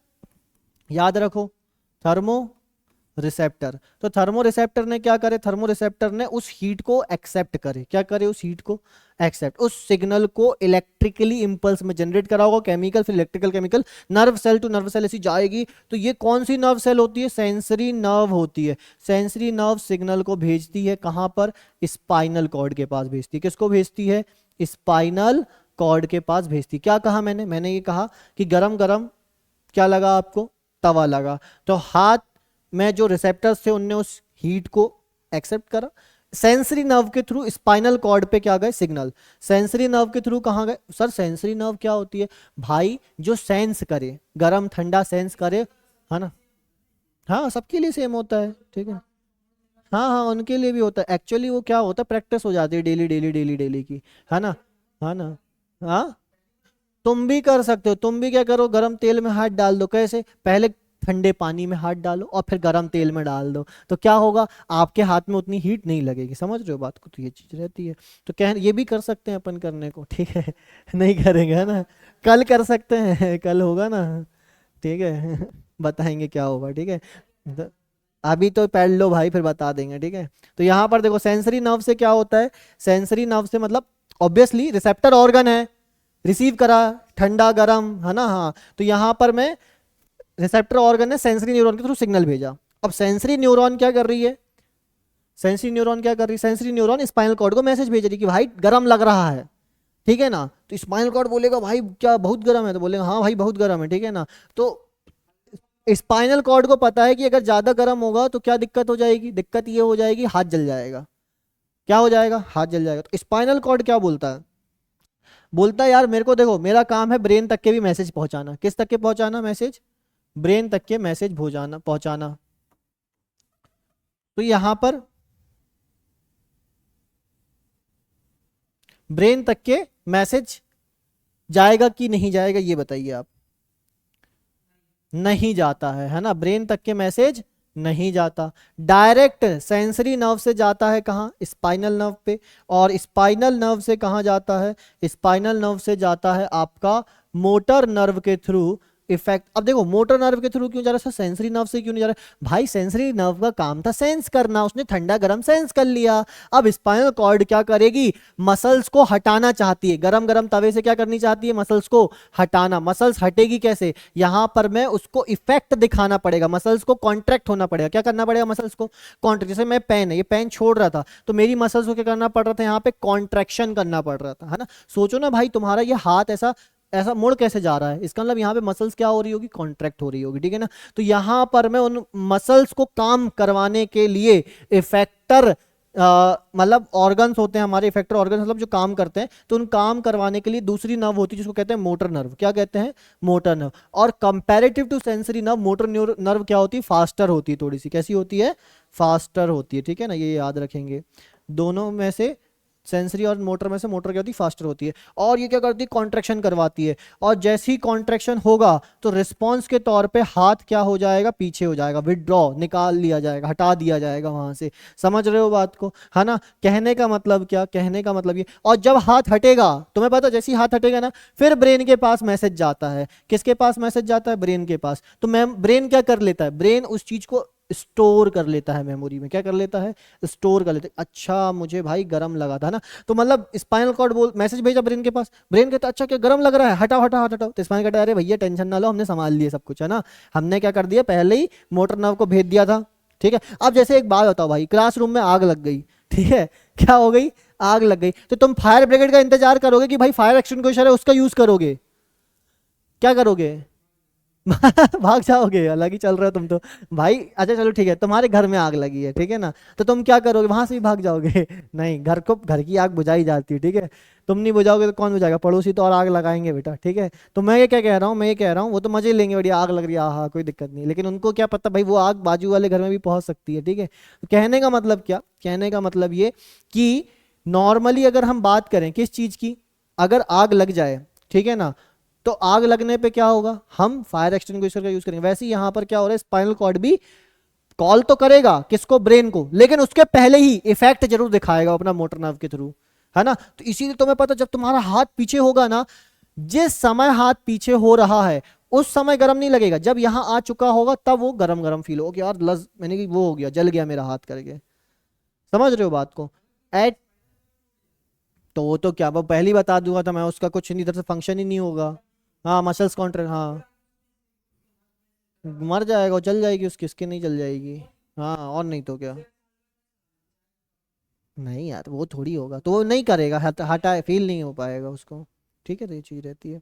याद रखो, थर्मो रिसेप्टर। तो थर्मो रिसेप्टर ने क्या करे, थर्मो रिसेप्टर ने उस हीट को एक्सेप्ट करे, क्या करे, उस हीट को एक्सेप्ट, उस सिग्नल को इलेक्ट्रिकली इंपल्स में जनरेट करा होगा, केमिकल फिर electrical, chemical nerve cell to nerve cell ऐसी जाएगी। तो ये कौन सी नर्व सेल होती है, सेंसरी नर्व होती है। सेंसरी नर्व सिग्नल को भेजती है कहां पर, स्पाइनल कॉर्ड के पास भेजती है। किसको भेजती है, स्पाइनल कॉर्ड के पास भेजती है। क्या कहा मैंने ये कहा कि गरम गरम क्या लगा आपको, तवा लगा, तो हाथ में जो रिसेप्टर्स थे उनने उस हीट को एक्सेप्ट करा, सेंसरी नर्व के थ्रू स्पाइनल कॉर्ड पे क्या गए, सिग्नल, सेंसरी नर्व के थ्रू कहाँ गए। सर सेंसरी नर्व क्या होती है भाई, जो सेंस करे, गरम ठंडा सेंस करे, है ना। हाँ सबके लिए सेम होता है, ठीक है। हाँ हाँ उनके लिए भी होता है, एक्चुअली वो क्या होता है, प्रैक्टिस हो जाती है डेली डेली डेली डेली की, है ना, है ना। हाँ तुम भी कर सकते हो, तुम भी क्या करो, गरम तेल में हाथ डाल दो, कैसे, पहले ठंडे पानी में हाथ डालो और फिर गरम तेल में डाल दो, तो क्या होगा, आपके हाथ में उतनी हीट नहीं लगेगी, समझ रहे हो बात को, तो ये चीज रहती है। तो कह ये भी कर सकते हैं अपन करने को, ठीक है नहीं करेंगे, है ना, कल कर सकते हैं कल होगा ना, ठीक है बताएंगे क्या होगा, ठीक है। तो अभी तो पढ़ लो भाई, फिर बता देंगे, ठीक है। तो यहाँ पर देखो सेंसरी नर्व से क्या होता है, सेंसरी नर्व से मतलब ऑब्वियसली रिसेप्टर ऑर्गन है, रिसीव करा ठंडा गरम, है ना, हाँ। तो यहां पर मैं रिसेप्टर ऑर्गन ने सेंसरी न्यूरॉन के थ्रू सिग्नल भेजा। अब सेंसरी न्यूरॉन क्या कर रही है, सेंसरी न्यूरॉन क्या कर रही है, सेंसरी न्यूरॉन स्पाइनल कॉर्ड को मैसेज भेज रही कि भाई गर्म लग रहा है, ठीक है ना। तो स्पाइनल कॉर्ड बोलेगा भाई क्या बहुत गर्म है, तो बोलेगा हाँ भाई बहुत गर्म है, ठीक है ना। तो स्पाइनल कॉर्ड को पता है कि अगर ज्यादा गर्म होगा तो क्या दिक्कत हो जाएगी, दिक्कत ये हो जाएगी हाथ जल जाएगा, क्या हो जाएगा, हाथ जल जाएगा। तो स्पाइनल कॉर्ड क्या बोलता है, बोलता है यार मेरे को देखो, मेरा काम है ब्रेन तक के भी मैसेज पहुंचाना, किस तक के पहुंचाना मैसेज, ब्रेन तक के मैसेज पहुंचाना पहुंचाना। तो यहां पर ब्रेन तक के मैसेज जाएगा कि नहीं जाएगा, ये बताइए आप, नहीं जाता है ना, ब्रेन तक के मैसेज नहीं जाता, डायरेक्ट सेंसरी नर्व से जाता है कहाँ, स्पाइनल नर्व पे, और स्पाइनल नर्व से कहाँ जाता है, स्पाइनल नर्व से जाता है आपका मोटर नर्व के थ्रू इफेक्ट। अब देखो मोटर नर्व के थ्रू क्यों जा रहा है, सेंसरी नर्व से क्यों नहीं जा रहा है? भाई सेंसरी नर्व का काम था सेंस करना, उसने ठंडा गर्म सेंस कर लिया। अब स्पाइनल कॉर्ड क्या करेगी, मसल्स को हटाना चाहती है, गरम गरम तवे से क्या करनी चाहती है, मसल्स को हटाना। मसल्स हटेगी कैसे, यहां पर मैं उसको इफेक्ट दिखाना पड़ेगा, मसल्स को कॉन्ट्रैक्ट होना पड़ेगा। क्या करना पड़ेगा, मसल्स को कॉन्ट्रैक्ट। जैसे मैं पेन है, ये पेन छोड़ रहा था तो मेरी मसल्स को क्या करना पड़ रहा था, यहाँ पे कॉन्ट्रैक्शन करना पड़ रहा था, है ना। सोचो ना भाई, तुम्हारा ये हाथ ऐसा ऐसा मुड़ कैसे जा रहा है, इसका मतलब यहाँ पे मसल्स क्या हो रही होगी, कॉन्ट्रैक्ट हो रही होगी, ठीक है ना। तो यहाँ पर मैं उन मसल्स को काम करवाने के लिए इफेक्टर, मतलब ऑर्गन्स होते हैं हमारे, इफेक्टर ऑर्गन्स मतलब जो काम करते हैं, तो उन काम करवाने के लिए दूसरी नर्व होती है जिसको कहते हैं मोटर नर्व। क्या कहते हैं, मोटर नर्व। और comparative to sensory nerve, motor nerve क्या होती है, फास्टर होती है, थोड़ी सी कैसी होती है, फास्टर होती है, ठीक है ना, ये याद रखेंगे। दोनों में से सेंसरी और मोटर में से मोटर क्या होती है, फास्टर होती है। और ये क्या करती है, कॉन्ट्रैक्शन करवाती है। और जैसे ही कॉन्ट्रैक्शन होगा तो रिस्पॉन्स के तौर पे हाथ क्या हो जाएगा, पीछे हो जाएगा, विदड्रॉ, निकाल लिया जाएगा, हटा दिया जाएगा वहां से। समझ रहे हो बात को, है ना। कहने का मतलब क्या, कहने का मतलब ये। और जब हाथ हटेगा, तुम्हें पता, जैसे ही हाथ हटेगा ना, फिर ब्रेन के पास मैसेज जाता है। किसके पास मैसेज जाता है, ब्रेन के पास। तो ब्रेन क्या कर लेता है, ब्रेन उस चीज को स्टोर कर लेता है मेमोरी में। क्या कर लेता है, स्टोर कर लेता है। अच्छा मुझे भाई गरम लगा था ना, तो मतलब स्पाइनल कॉर्ड बोल मैसेज भेजा ब्रेन के पास, ब्रेन कहता अच्छा क्या गरम लग रहा है, हटाओ हटाओ हटाओ। तो स्पाइनल कहता है अरे भैया टेंशन ना लो, हमने संभाल लिया सब कुछ, है ना। हमने क्या कर दिया, पहले ही मोटर नर्व को भेज दिया था, ठीक है। अब जैसे एक बात बताओ भाई, क्लासरूम में आग लग गई, ठीक है, क्या हो गई, आग लग गई, तो तुम फायर ब्रिगेड का इंतजार करोगे कि भाई फायर एक्सटिंग्विशर है उसका यूज करोगे, क्या करोगे? भाग जाओगे, अलग ही चल रहे हो तुम तो भाई। अच्छा चलो ठीक है, तुम्हारे घर में आग लगी है, ठीक है ना, तो तुम क्या करोगे, वहां से भी भाग जाओगे? नहीं, घर की आग बुझाई जाती है, ठीक है। तुम नहीं बुझाओगे तो कौन बुझाएगा, पड़ोसी तो और आग लगाएंगे बेटा, ठीक है। तो मैं ये क्या कह रहा हूँ, मैं ये कह रहा हूँ वो तो मजे लेंगे, बढ़िया आग लग रही है, हाँ कोई दिक्कत नहीं, लेकिन उनको क्या पता भाई वो आग बाजू वाले घर में भी पहुंच सकती है, ठीक है। तो कहने का मतलब क्या, कहने का मतलब ये कि नॉर्मली अगर हम बात करें किस चीज की, अगर आग लग जाए, ठीक है ना, तो आग लगने पे क्या होगा, हम फायर एक्सटिंग्विशर का यूज करेंगे। वैसे ही यहां पर क्या हो रहा है, स्पाइनल कॉर्ड भी कॉल तो करेगा किसको, ब्रेन को, लेकिन उसके पहले ही इफेक्ट जरूर दिखाएगा अपना मोटर नर्व के थ्रू, है ना। तो इसीलिए तुम्हें पता, जब तुम्हारा हाथ पीछे होगा ना, जिस समय हाथ पीछे हो रहा है उस समय गर्म नहीं लगेगा, जब यहां आ चुका होगा तब वो गरम गरम फील होगा कि यार लज मैंने कि वो हो गया, जल गया मेरा हाथ करके। समझ रहे हो बात को। एट तो वो तो क्या, वो पहले ही बता दूंगा था मैं, उसका कुछ नहीं, इधर से फंक्शन ही नहीं होगा। हाँ मसल्स कॉन्ट्रैक्ट, हाँ मर जाएगा, वो जल जाएगी, उसकी स्किन नहीं जल जाएगी। हाँ और नहीं तो क्या। नहीं यार वो थोड़ी होगा, तो वो नहीं करेगा, हटा फील नहीं हो पाएगा उसको, ठीक है। तो ये चीज रहती है।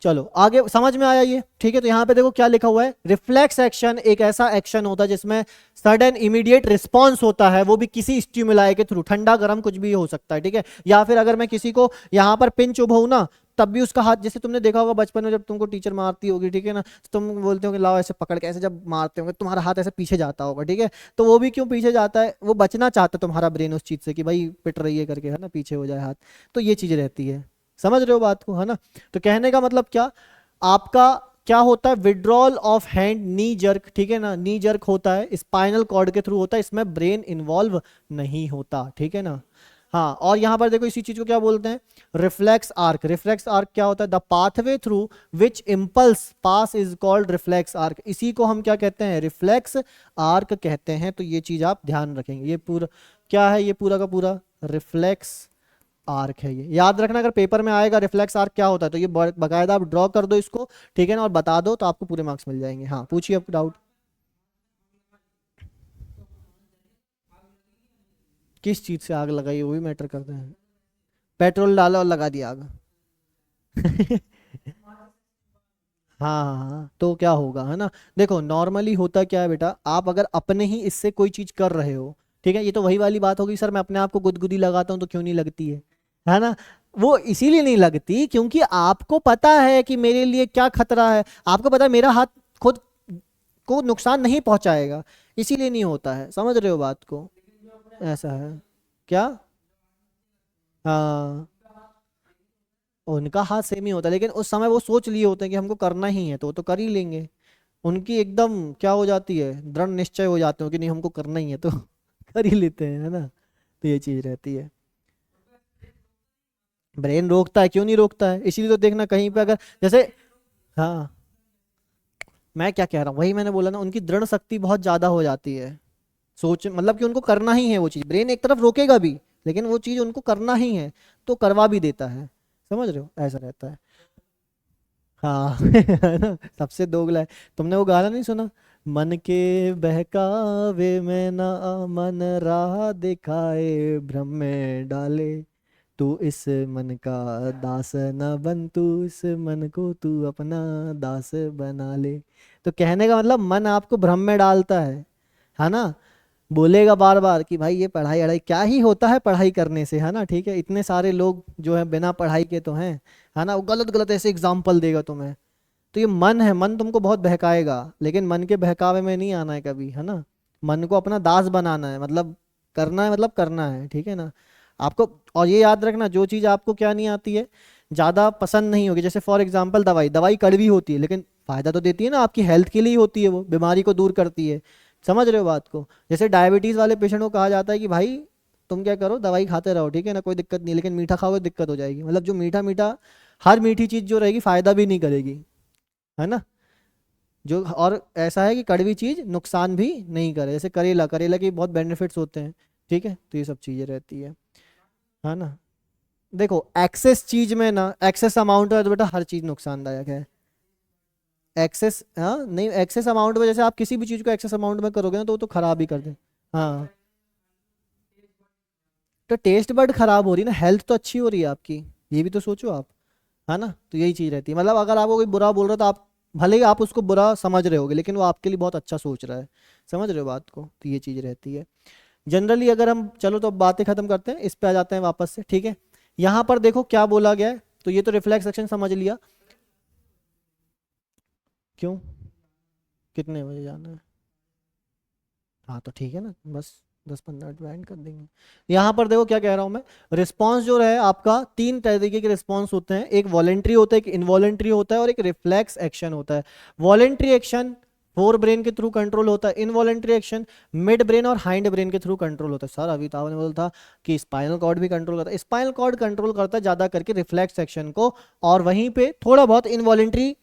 चलो आगे समझ में आया ये, ठीक है। तो यहाँ पे देखो क्या लिखा हुआ है, रिफ्लेक्स एक्शन एक ऐसा एक्शन होता है जिसमें सडन इमीडिएट रिस्पॉन्स होता है, वो भी किसी स्टिमुलाई के थ्रू, ठंडा गर्म कुछ भी हो सकता है, ठीक है। या फिर अगर मैं किसी को यहाँ पर पिन चुभाऊं ना, तब भी उसका हाथ, जैसे तुमने देखा होगा बचपन में जब तुमको टीचर मारती होगी, ठीक है ना, तो तुम बोलते हो कि लाओ ऐसे पकड़ के, ऐसे जब मारते होंगे तुम्हारा हाथ ऐसे पीछे जाता होगा, ठीक है। तो वो भी क्यों पीछे जाता है, वो बचना चाहता है तुम्हारा ब्रेन उस चीज से कि भाई पिट रही है करके, है ना, पीछे हो जाए हाथ। तो ये चीज रहती है, समझ रहे हो बात को, है ना। तो कहने का मतलब क्या, आपका क्या होता है, withdrawal of hand, knee jerk, ठीक है ना, नी जर्क होता है स्पाइनल कॉर्ड के थ्रू होता है, इसमें ब्रेन इन्वॉल्व नहीं होता, ठीक है ना। हाँ और यहां पर देखो इसी चीज को क्या बोलते हैं, रिफ्लेक्स आर्क। रिफ्लेक्स आर्क क्या होता है, the pathway through which impulse pass is called reflex arc. इसी को हम क्या कहते हैं, रिफ्लेक्स आर्क कहते हैं। तो ये चीज आप ध्यान रखेंगे, ये पूरा क्या है, ये पूरा का पूरा रिफ्लेक्स आर्क है, ये याद रखना। अगर पेपर में आएगा रिफ्लेक्स आर्क क्या होता है, तो ये बकायदा आप ड्रॉ कर दो इसको, ठीक है ना, और बता दो तो आपको पूरे मार्क्स मिल जाएंगे। हाँ पूछिए आपको डाउट। किस चीज से आग लगाई वो भी मैटर करते हैं, पेट्रोल डाला और लगा दिया आग। हाँ हाँ हाँ, तो क्या होगा, है ना। देखो नॉर्मली होता क्या है बेटा, आप अगर अपने ही इससे कोई चीज कर रहे हो, ठीक है, ये तो वही वाली बात होगी, सर मैं अपने आप को गुदगुदी लगाता हूँ तो क्यों नहीं लगती है ना। वो इसीलिए नहीं लगती क्योंकि आपको पता है कि मेरे लिए क्या खतरा है, आपको पता है मेरा हाथ खुद को नुकसान नहीं पहुंचाएगा, इसीलिए नहीं होता है। समझ रहे हो बात को, ऐसा है क्या। हाँ उनका हाथ सेम ही होता है, लेकिन उस समय वो सोच लिए होते हैं कि हमको करना ही है, तो वो तो कर ही लेंगे। उनकी एकदम क्या हो जाती है, दृढ़ निश्चय हो जाते हो कि नहीं हमको करना ही है, तो कर ही लेते हैं, है ना। तो ये चीज रहती है। ब्रेन रोकता है, क्यों नहीं रोकता है, इसीलिए तो देखना कहीं पे अगर जैसे, हाँ मैं क्या कह रहा हूँ, वही मैंने बोला ना, उनकी दृढ़ शक्ति बहुत ज्यादा हो जाती है। सोच मतलब कि उनको करना ही है वो चीज, ब्रेन एक तरफ रोकेगा भी लेकिन वो चीज उनको करना ही है तो करवा भी देता है। समझ रहे हो, ऐसा रहता है। हाँ है ना, सबसे दोगला है। तुमने वो गाना नहीं सुना, मन के बहकावे में ना, मन राह दिखाए भ्रम में डाले, तू इस मन का दास न बन, तू इस मन को तू अपना दास बना ले। तो कहने का मतलब मन आपको भ्रम में डालता है ना। बोलेगा बार बार कि भाई ये पढ़ाई अढ़ाई क्या ही होता है पढ़ाई करने से, है ना, ठीक है, इतने सारे लोग जो है बिना पढ़ाई के तो हैं, है ना, वो गलत गलत ऐसे एग्जाम्पल देगा तुम्हें। तो ये मन है, मन तुमको बहुत बहकाएगा, लेकिन मन के बहकावे में नहीं आना है कभी, है ना। मन को अपना दास बनाना है, मतलब करना है, मतलब करना है, ठीक है ना आपको। और ये याद रखना, जो चीज़ आपको क्या नहीं आती है, ज़्यादा पसंद नहीं होगी, जैसे फॉर एग्जाम्पल दवाई, दवाई कड़वी होती है लेकिन फायदा तो देती है ना, आपकी हेल्थ के लिए ही होती है, वो बीमारी को दूर करती है। समझ रहे हो बात को। जैसे डायबिटीज़ वाले पेशेंट को कहा जाता है कि भाई तुम क्या करो, दवाई खाते रहो, ठीक है ना, कोई दिक्कत नहीं, लेकिन मीठा खाओगे दिक्कत हो जाएगी। मतलब जो मीठा मीठा, हर मीठी चीज़ जो रहेगी फायदा भी नहीं करेगी, है ना। जो और ऐसा है कि कड़वी चीज नुकसान भी नहीं करे, जैसे करेला, करेला के बहुत बेनिफिट्स होते हैं, ठीक है, तो ये सब चीजें रहती है ना। देखो एक्सेस चीज में ना, एक्सेस अमाउंट है तो बेटा हर चीज नुकसानदायक है। एक्सेस, हाँ नहीं, एक्सेस अमाउंट में, जैसे आप किसी भी चीज को एक्सेस अमाउंट में करोगे ना तो वो तो खराब ही कर दे। हाँ, तो टेस्ट बड खराब हो रही है ना, हेल्थ तो अच्छी हो रही है आपकी, ये भी तो सोचो आप, है ना। तो यही चीज रहती है, मतलब अगर आपको कोई बुरा बोल रहा है तो आप भले ही आप उसको बुरा समझ रहे होगे लेकिन वो आपके लिए बहुत अच्छा सोच रहा है। समझ रहे हो बात को, तो ये चीज रहती है जनरली। अगर हम, चलो तो अब बातें खत्म करते हैं, इस पे आ जाते हैं वापस से, ठीक है। यहाँ पर देखो क्या बोला गया है, तो ये तो रिफ्लेक्स एक्शन समझ लिया। क्यों, कितने बजे जाना है? हाँ तो ठीक है ना, बस 10-15 मिनट में एंड कर देंगे। यहाँ पर देखो क्या कह रहा हूँ मैं, रिस्पॉन्स जो है आपका, तीन तरीके के रिस्पॉन्स होते हैं, एक वॉलेंट्री होता है, एक इनवॉलेंट्री होता है और एक रिफ्लेक्स एक्शन होता है। वॉलेंट्री एक्शन फोर ब्रेन के थ्रू कंट्रोल होता है, इनवॉलेंट्री एक्शन मिड ब्रेन और हाइंड ब्रेन के थ्रू कंट्रोल होता है। सर अभी तो आपने बोला था कि स्पाइनल कॉर्ड भी कंट्रोल करता है, स्पाइनल कॉर्ड कंट्रोल करता है ज्यादा करके रिफ्लेक्स एक्शन को, और वहीं पे थोड़ा बहुत इनवॉलेंट्री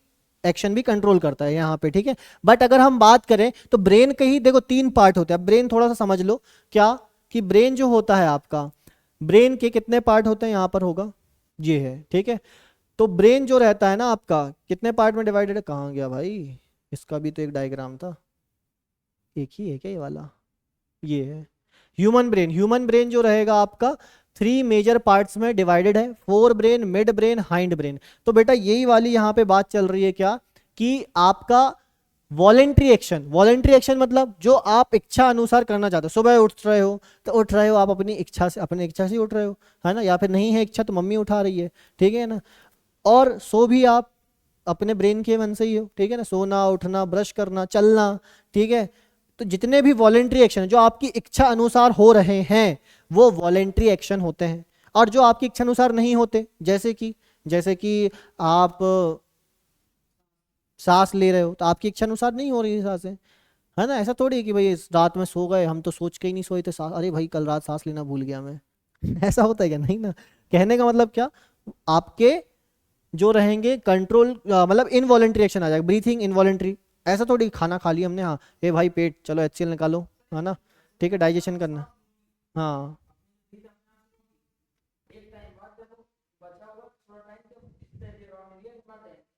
एक्शन भी कंट्रोल करता है यहाँ पे, ठीक है। बट अगर हम बात करें तो ब्रेन के ही देखो तीन पार्ट होते हैं, ब्रेन थोड़ा सा समझ लो क्या, कि ब्रेन जो होता है आपका, ब्रेन के कितने पार्ट होते हैं, यहाँ पर होगा ये है, ठीक है। तो ब्रेन जो रहता है ना आपका, कितने पार्ट में डिवाइडेड है, कहाँ गया भाई, इसका भी तो एक डायग्राम था, एक ही है क्या ये वाला, ये है ह्यूमन ब्रेन। ह्यूमन ब्रेन जो रहेगा आपका थ्री मेजर पार्ट्स में डिवाइडेड है, fore brain, mid brain, hind brain. तो बेटा यही वाली यहाँ पे बात चल रही है क्या, कि आपका वॉलेंट्री एक्शन, वॉलेंट्री एक्शन मतलब जो आप इच्छा अनुसार करना चाहते हो, सुबह उठ रहे हो तो उठ रहे हो आप अपनी इच्छा से, अपनी इच्छा से उठ रहे हो, है ना, या फिर नहीं है इच्छा तो मम्मी उठा रही है, ठीक है ना। और सो भी आप अपने ब्रेन के मन से ही हो, ठीक है ना, सोना, उठना, ब्रश करना, चलना, ठीक है। तो जितने भी वॉलेंट्री एक्शन जो आपकी इच्छा अनुसार हो रहे हैं वो वॉलेंट्री एक्शन होते हैं, और जो आपकी इच्छा अनुसार नहीं होते, जैसे कि आप सांस ले रहे हो तो आपकी इच्छा अनुसार नहीं हो रही सांसें, है ना। ऐसा थोड़ी है कि भाई इस रात में सो गए, हम तो सोच के ही नहीं सोए थे सांस, अरे भाई कल रात सांस लेना भूल गया मैं ऐसा होता है क्या, नहीं ना। कहने का मतलब क्या, आपके जो रहेंगे कंट्रोल, मतलब इनवॉलेंट्री एक्शन आ जाएगा, ब्रीथिंग इनवॉलेंट्री। ऐसा थोड़ी खाना खा लिया हमने, हाँ ए भाई पेट चलो HCl निकालो, है ना, ठीक है, डाइजेशन करना। हाँ,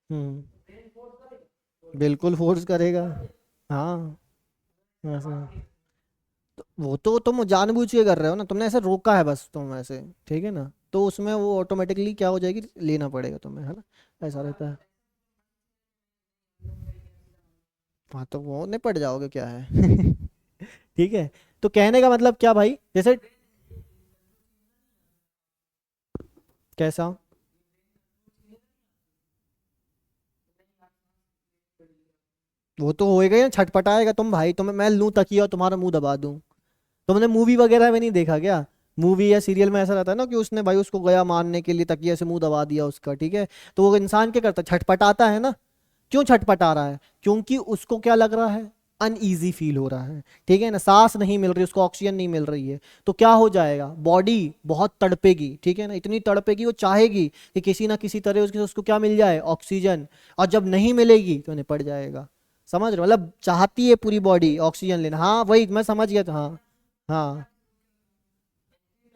हम्म, बिल्कुल फोर्स करेगा। हाँ, ऐसा, तो वो तो तुम जानबूझ के कर रहे हो ना, तुमने ऐसे रोका है बस तुम ऐसे, ठीक है ना, तो उसमें वो ऑटोमेटिकली क्या हो जाएगी, लेना पड़ेगा तुम्हें, है ना, ऐसा रहता है। हाँ तो वो निपट जाओगे क्या है ठीक है। तो कहने का मतलब क्या भाई, जैसे कैसा, वो तो होएगा ही ना, छटपटाएगा तुम भाई, तुम्हें मैं लूं तकिया और तुम्हारा मुंह दबा दूं। तुमने मूवी वगैरह में नहीं देखा क्या, मूवी या सीरियल में ऐसा रहता है ना कि उसने भाई उसको गया मारने के लिए तकिया से मुंह दबा दिया उसका, ठीक है। तो वो इंसान क्या करता है, छटपटाता है ना। क्यों छटपटा रहा है, क्योंकि उसको क्या लग रहा है, अनईजी फील हो रहा है, ठीक है ना, सांस नहीं मिल रही उसको, ऑक्सीजन नहीं मिल रही है, तो क्या हो जाएगा, बॉडी बहुत तड़पेगी, ठीक है ना, इतनी तड़पेगी वो चाहेगी कि किसी ना किसी तरह उसको क्या मिल जाए, ऑक्सीजन, और जब नहीं मिलेगी तो निपट जाएगा। समझ रहे हो, मतलब चाहती है पूरी बॉडी ऑक्सीजन लेना, हाँ वही मैं समझ गया था, हाँ। हाँ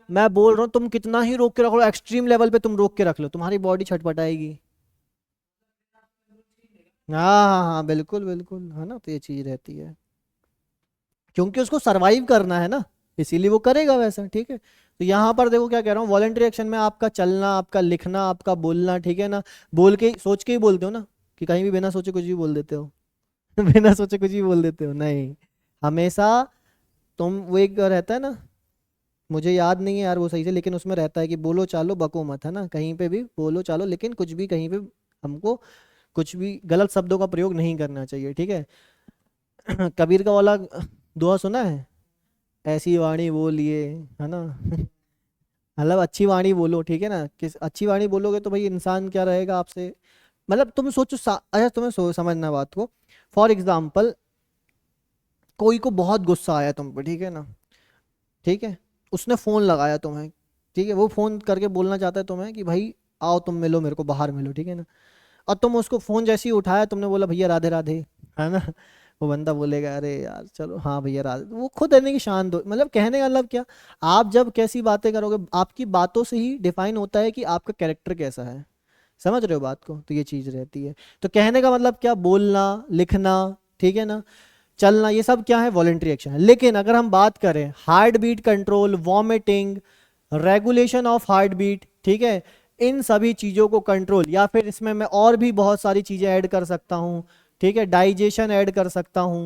मैं बोल रहा हूँ तुम कितना ही रोक के रख लो, एक्सट्रीम लेवल पे तुम रोक के रख लो, तुम्हारी बॉडी छटपटाएगी। हाँ हाँ हाँ बिल्कुल बिल्कुल, है ना, तो ये चीज रहती है, क्योंकि उसको सरवाइव करना है ना, इसीलिए वो करेगा वैसा, ठीक है। तो यहाँ पर देखो क्या कह रहा हूँ, वॉलेंट्री एक्शन में आपका चलना, आपका लिखना, आपका बोलना, ठीक है ना, बोल के सोच के ही बोलते हो ना, कि कहीं भी बिना सोचे कुछ भी बोल देते हो। बिना सोचे कुछ भी बोल देते हो, नहीं, हमेशा तुम, वो एक रहता है ना, मुझे याद नहीं है यार वो सही से, लेकिन उसमें रहता है कि बोलो चालो बको मत, है ना, कहीं पे भी बोलो चालो लेकिन कुछ भी कहीं पे हमको कुछ भी गलत शब्दों का प्रयोग नहीं करना चाहिए, ठीक है। कबीर का वाला दुआ सुना है, ऐसी वाणी बोलिए, है ना। मतलब अच्छी वाणी बोलो, ठीक है ना, किस अच्छी वाणी बोलोगे तो भाई इंसान क्या रहेगा आपसे, मतलब तुम सोचो अच्छा तुम्हें समझना बात को, फॉर एग्जाम्पल कोई को बहुत गुस्सा आया तुम पे, ठीक है ना, ठीक है, उसने फोन लगाया तुम्हें, ठीक है, वो फोन करके बोलना चाहता है तुम्हें कि भाई आओ तुम मिलो मेरे को, बाहर मिलो, ठीक है ना, और तुम उसको फोन जैसे ही उठाया, तुमने बोला भैया राधे राधे, है ना, वो बंदा बोलेगा अरे यार चलो हाँ भैया राधे, वो खुद है नहीं कि शांत हो, मतलब कहने का मतलब क्या, आप जब कैसी बातें करोगे आपकी बातों से ही डिफाइन होता है कि आपका कैरेक्टर कैसा है, समझ रहे हो बात को, तो ये चीज रहती है। तो कहने का मतलब क्या, बोलना, लिखना, ठीक है ना, चलना, ये सब क्या है, वॉलेंट्री एक्शन है। लेकिन अगर हम बात करें heart beat control, vomiting, regulation of heart beat, ठीक है, इन सभी चीजों को कंट्रोल, या फिर इसमें मैं और भी बहुत सारी चीजें ऐड कर सकता हूं, ठीक है, डाइजेशन ऐड कर सकता हूं।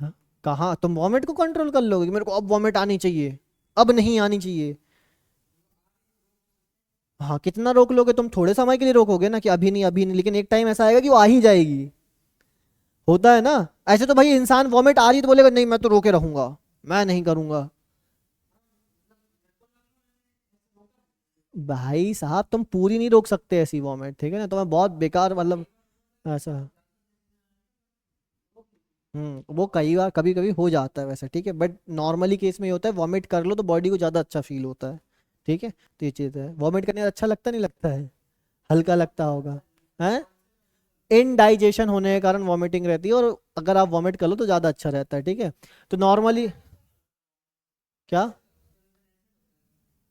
हाँ? कहाँ तुम वॉमिट को कंट्रोल कर लोगे कि मेरे को अब वॉमिट आनी चाहिए, अब नहीं आनी चाहिए, हाँ कितना रोक लोगे तुम, थोड़े समय के लिए रोकोगे ना कि अभी नहीं अभी नहीं, लेकिन एक टाइम ऐसा आएगा कि वो आ ही जाएगी, होता है ना। ऐसे तो भाई इंसान वॉमिट आ रही है तो बोलेगा नहीं मैं तो रोके रहूंगा, मैं नहीं करूंगा। भाई साहब तुम पूरी नहीं रोक सकते ऐसी वॉमिट, ठीक है ना, तुम्हें बहुत बेकार मतलब ऐसा, वो कई बार कभी कभी हो जाता है वैसा, ठीक है, बट नॉर्मली केस में ये होता है वॉमिट कर लो तो बॉडी को ज्यादा अच्छा फील होता है, ठीक है, तो ये चीज है, वॉमिट करने में अच्छा लगता नहीं लगता है, हल्का लगता होगा, है, इनडाइजेशन होने के कारण वॉमिटिंग रहती है, और अगर आप वॉमिट कर लो तो ज्यादा अच्छा रहता है, ठीक है। तो नॉर्मली क्या,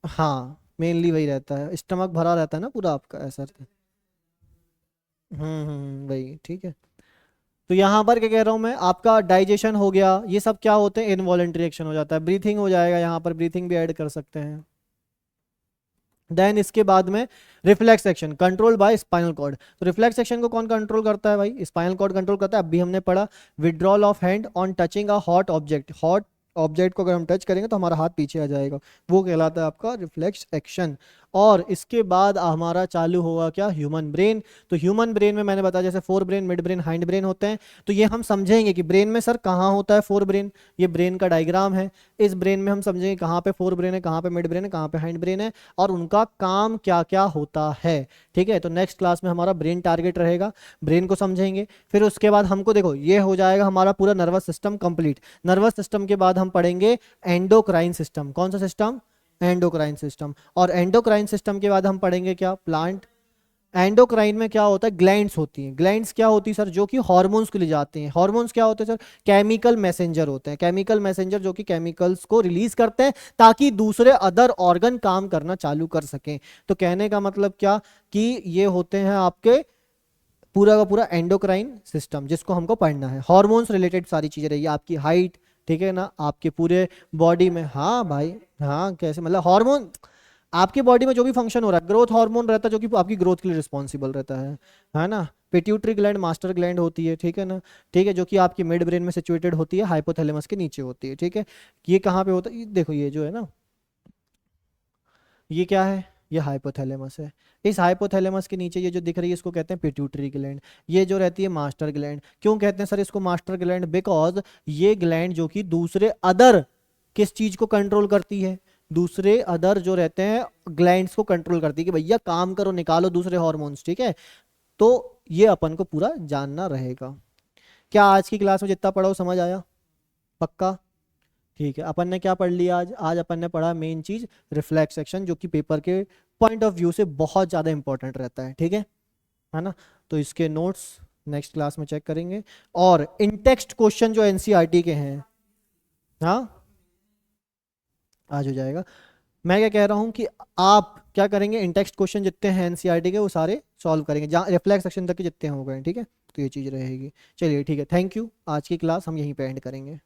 हाँ मेनली वही रहता है, स्टमक भरा रहता है ना पूरा आपका, ऐसा रहता है। वही, ठीक है। तो यहाँ पर क्या कह रहा हूँ मैं, आपका डाइजेशन हो गया, ये सब क्या होते हैं, इनवॉलेंट्री एक्शन हो जाता है, ब्रीथिंग हो जाएगा, यहाँ पर ब्रीथिंग भी ऐड कर सकते हैं। देन इसके बाद में reflex action control by spinal cord, तो रिफ्लेक्स एक्शन को कौन कंट्रोल करता है भाई, स्पाइनल कॉर्ड कंट्रोल करता है, अभी हमने पढ़ा, withdrawal of hand on touching a hot object, hot object को अगर हम टच करेंगे तो हमारा हाथ पीछे आ जाएगा, वो कहलाता है आपका रिफ्लेक्स एक्शन। और इसके बाद हमारा चालू होगा क्या, ह्यूमन ब्रेन, तो ह्यूमन ब्रेन में मैंने बताया जैसे fore brain, mid brain, hind brain होते हैं, तो ये हम समझेंगे कि ब्रेन में सर कहाँ होता है फोर ब्रेन, ये ब्रेन का डायग्राम है, इस ब्रेन में हम समझेंगे कहाँ पे फोर ब्रेन है, कहाँ पे मिड ब्रेन है, कहाँ पे हाइंड ब्रेन है, और उनका काम क्या क्या होता है, ठीक है। तो नेक्स्ट क्लास में हमारा ब्रेन टारगेट रहेगा, ब्रेन को समझेंगे, फिर उसके बाद हमको देखो ये हो जाएगा हमारा पूरा nervous system complete, nervous system के बाद हम पढ़ेंगे एंडोक्राइन सिस्टम, कौन सा सिस्टम, एंडोक्राइन सिस्टम, और एंडोक्राइन सिस्टम के बाद हम पढ़ेंगे क्या, प्लांट। एंडोक्राइन में क्या होता है, ग्लैंड्स होती हैं, ग्लैंड्स क्या होती है सर, जो कि हार्मोन्स को ले जाते हैं, हार्मोन्स क्या होते हैं सर, केमिकल मैसेंजर होते हैं, केमिकल मैसेंजर जो कि केमिकल्स को रिलीज करते हैं ताकि दूसरे अदर ऑर्गन काम करना चालू कर सकें। तो कहने का मतलब क्या, कि ये होते हैं आपके पूरा का पूरा एंडोक्राइन सिस्टम, जिसको हमको पढ़ना है, हार्मोन्स रिलेटेड सारी चीजें रही, आपकी हाइट, ठीक है ना, आपके पूरे बॉडी में, हाँ भाई, हाँ कैसे मतलब हार्मोन, आपकी बॉडी में जो भी फंक्शन हो रहा है, ग्रोथ हार्मोन रहता है जो कि आपकी ग्रोथ के लिए रिस्पॉन्सिबल रहता है ना, पिट्यूटरी ग्लैंड मास्टर ग्लैंड होती है, ठीक है ना, ठीक है, जो कि आपकी मिड ब्रेन में सिचुएटेड होती है, हाइपोथैलेमस के नीचे होती है, ठीक है। ये कहाँ पे होता है, देखो ये जो है ना, ये क्या है, ये हाइपोथैलेमस है, इस हाइपोथैलेमस के नीचे ये जो दिख रही है इसको कहते हैं पिट्यूटरी ग्लैंड, ये जो रहती है मास्टर ग्लैंड, क्यों कहते हैं सर इसको मास्टर ग्लैंड, बिकॉज ये ग्लैंड जो कि दूसरे अदर किस चीज को कंट्रोल करती है, दूसरे अदर जो रहते हैं ग्लैंड्स को कंट्रोल करती है कि भैया काम करो निकालो दूसरे हार्मोन्स, ठीक है। तो ये अपन को पूरा जानना रहेगा। क्या आज की क्लास में जितना पढ़ा समझ आया, पक्का, ठीक है। अपन ने क्या पढ़ लिया आज, आज अपन ने पढ़ा मेन चीज रिफ्लेक्स एक्शन, जो कि पेपर के पॉइंट ऑफ व्यू से बहुत ज्यादा इंपॉर्टेंट रहता है, ठीक है ना। तो इसके नोट्स नेक्स्ट क्लास में चेक करेंगे। और इन टेक्स्ट क्वेश्चन जो एनसीईआरटी के हैं, हाँ आज हो जाएगा। मैं क्या कह रहा हूं कि आप क्या करेंगे, इन टेक्स्ट क्वेश्चन जितने हैं एनसीईआरटी के वो सारे सॉल्व करेंगे, जहाँ रिफ्लेक्स सेक्शन तक के जितने हो गए, ठीक है। तो ये चीज़ रहेगी। चलिए ठीक है, थैंक यू। आज की क्लास हम यहीं पे एंड करेंगे।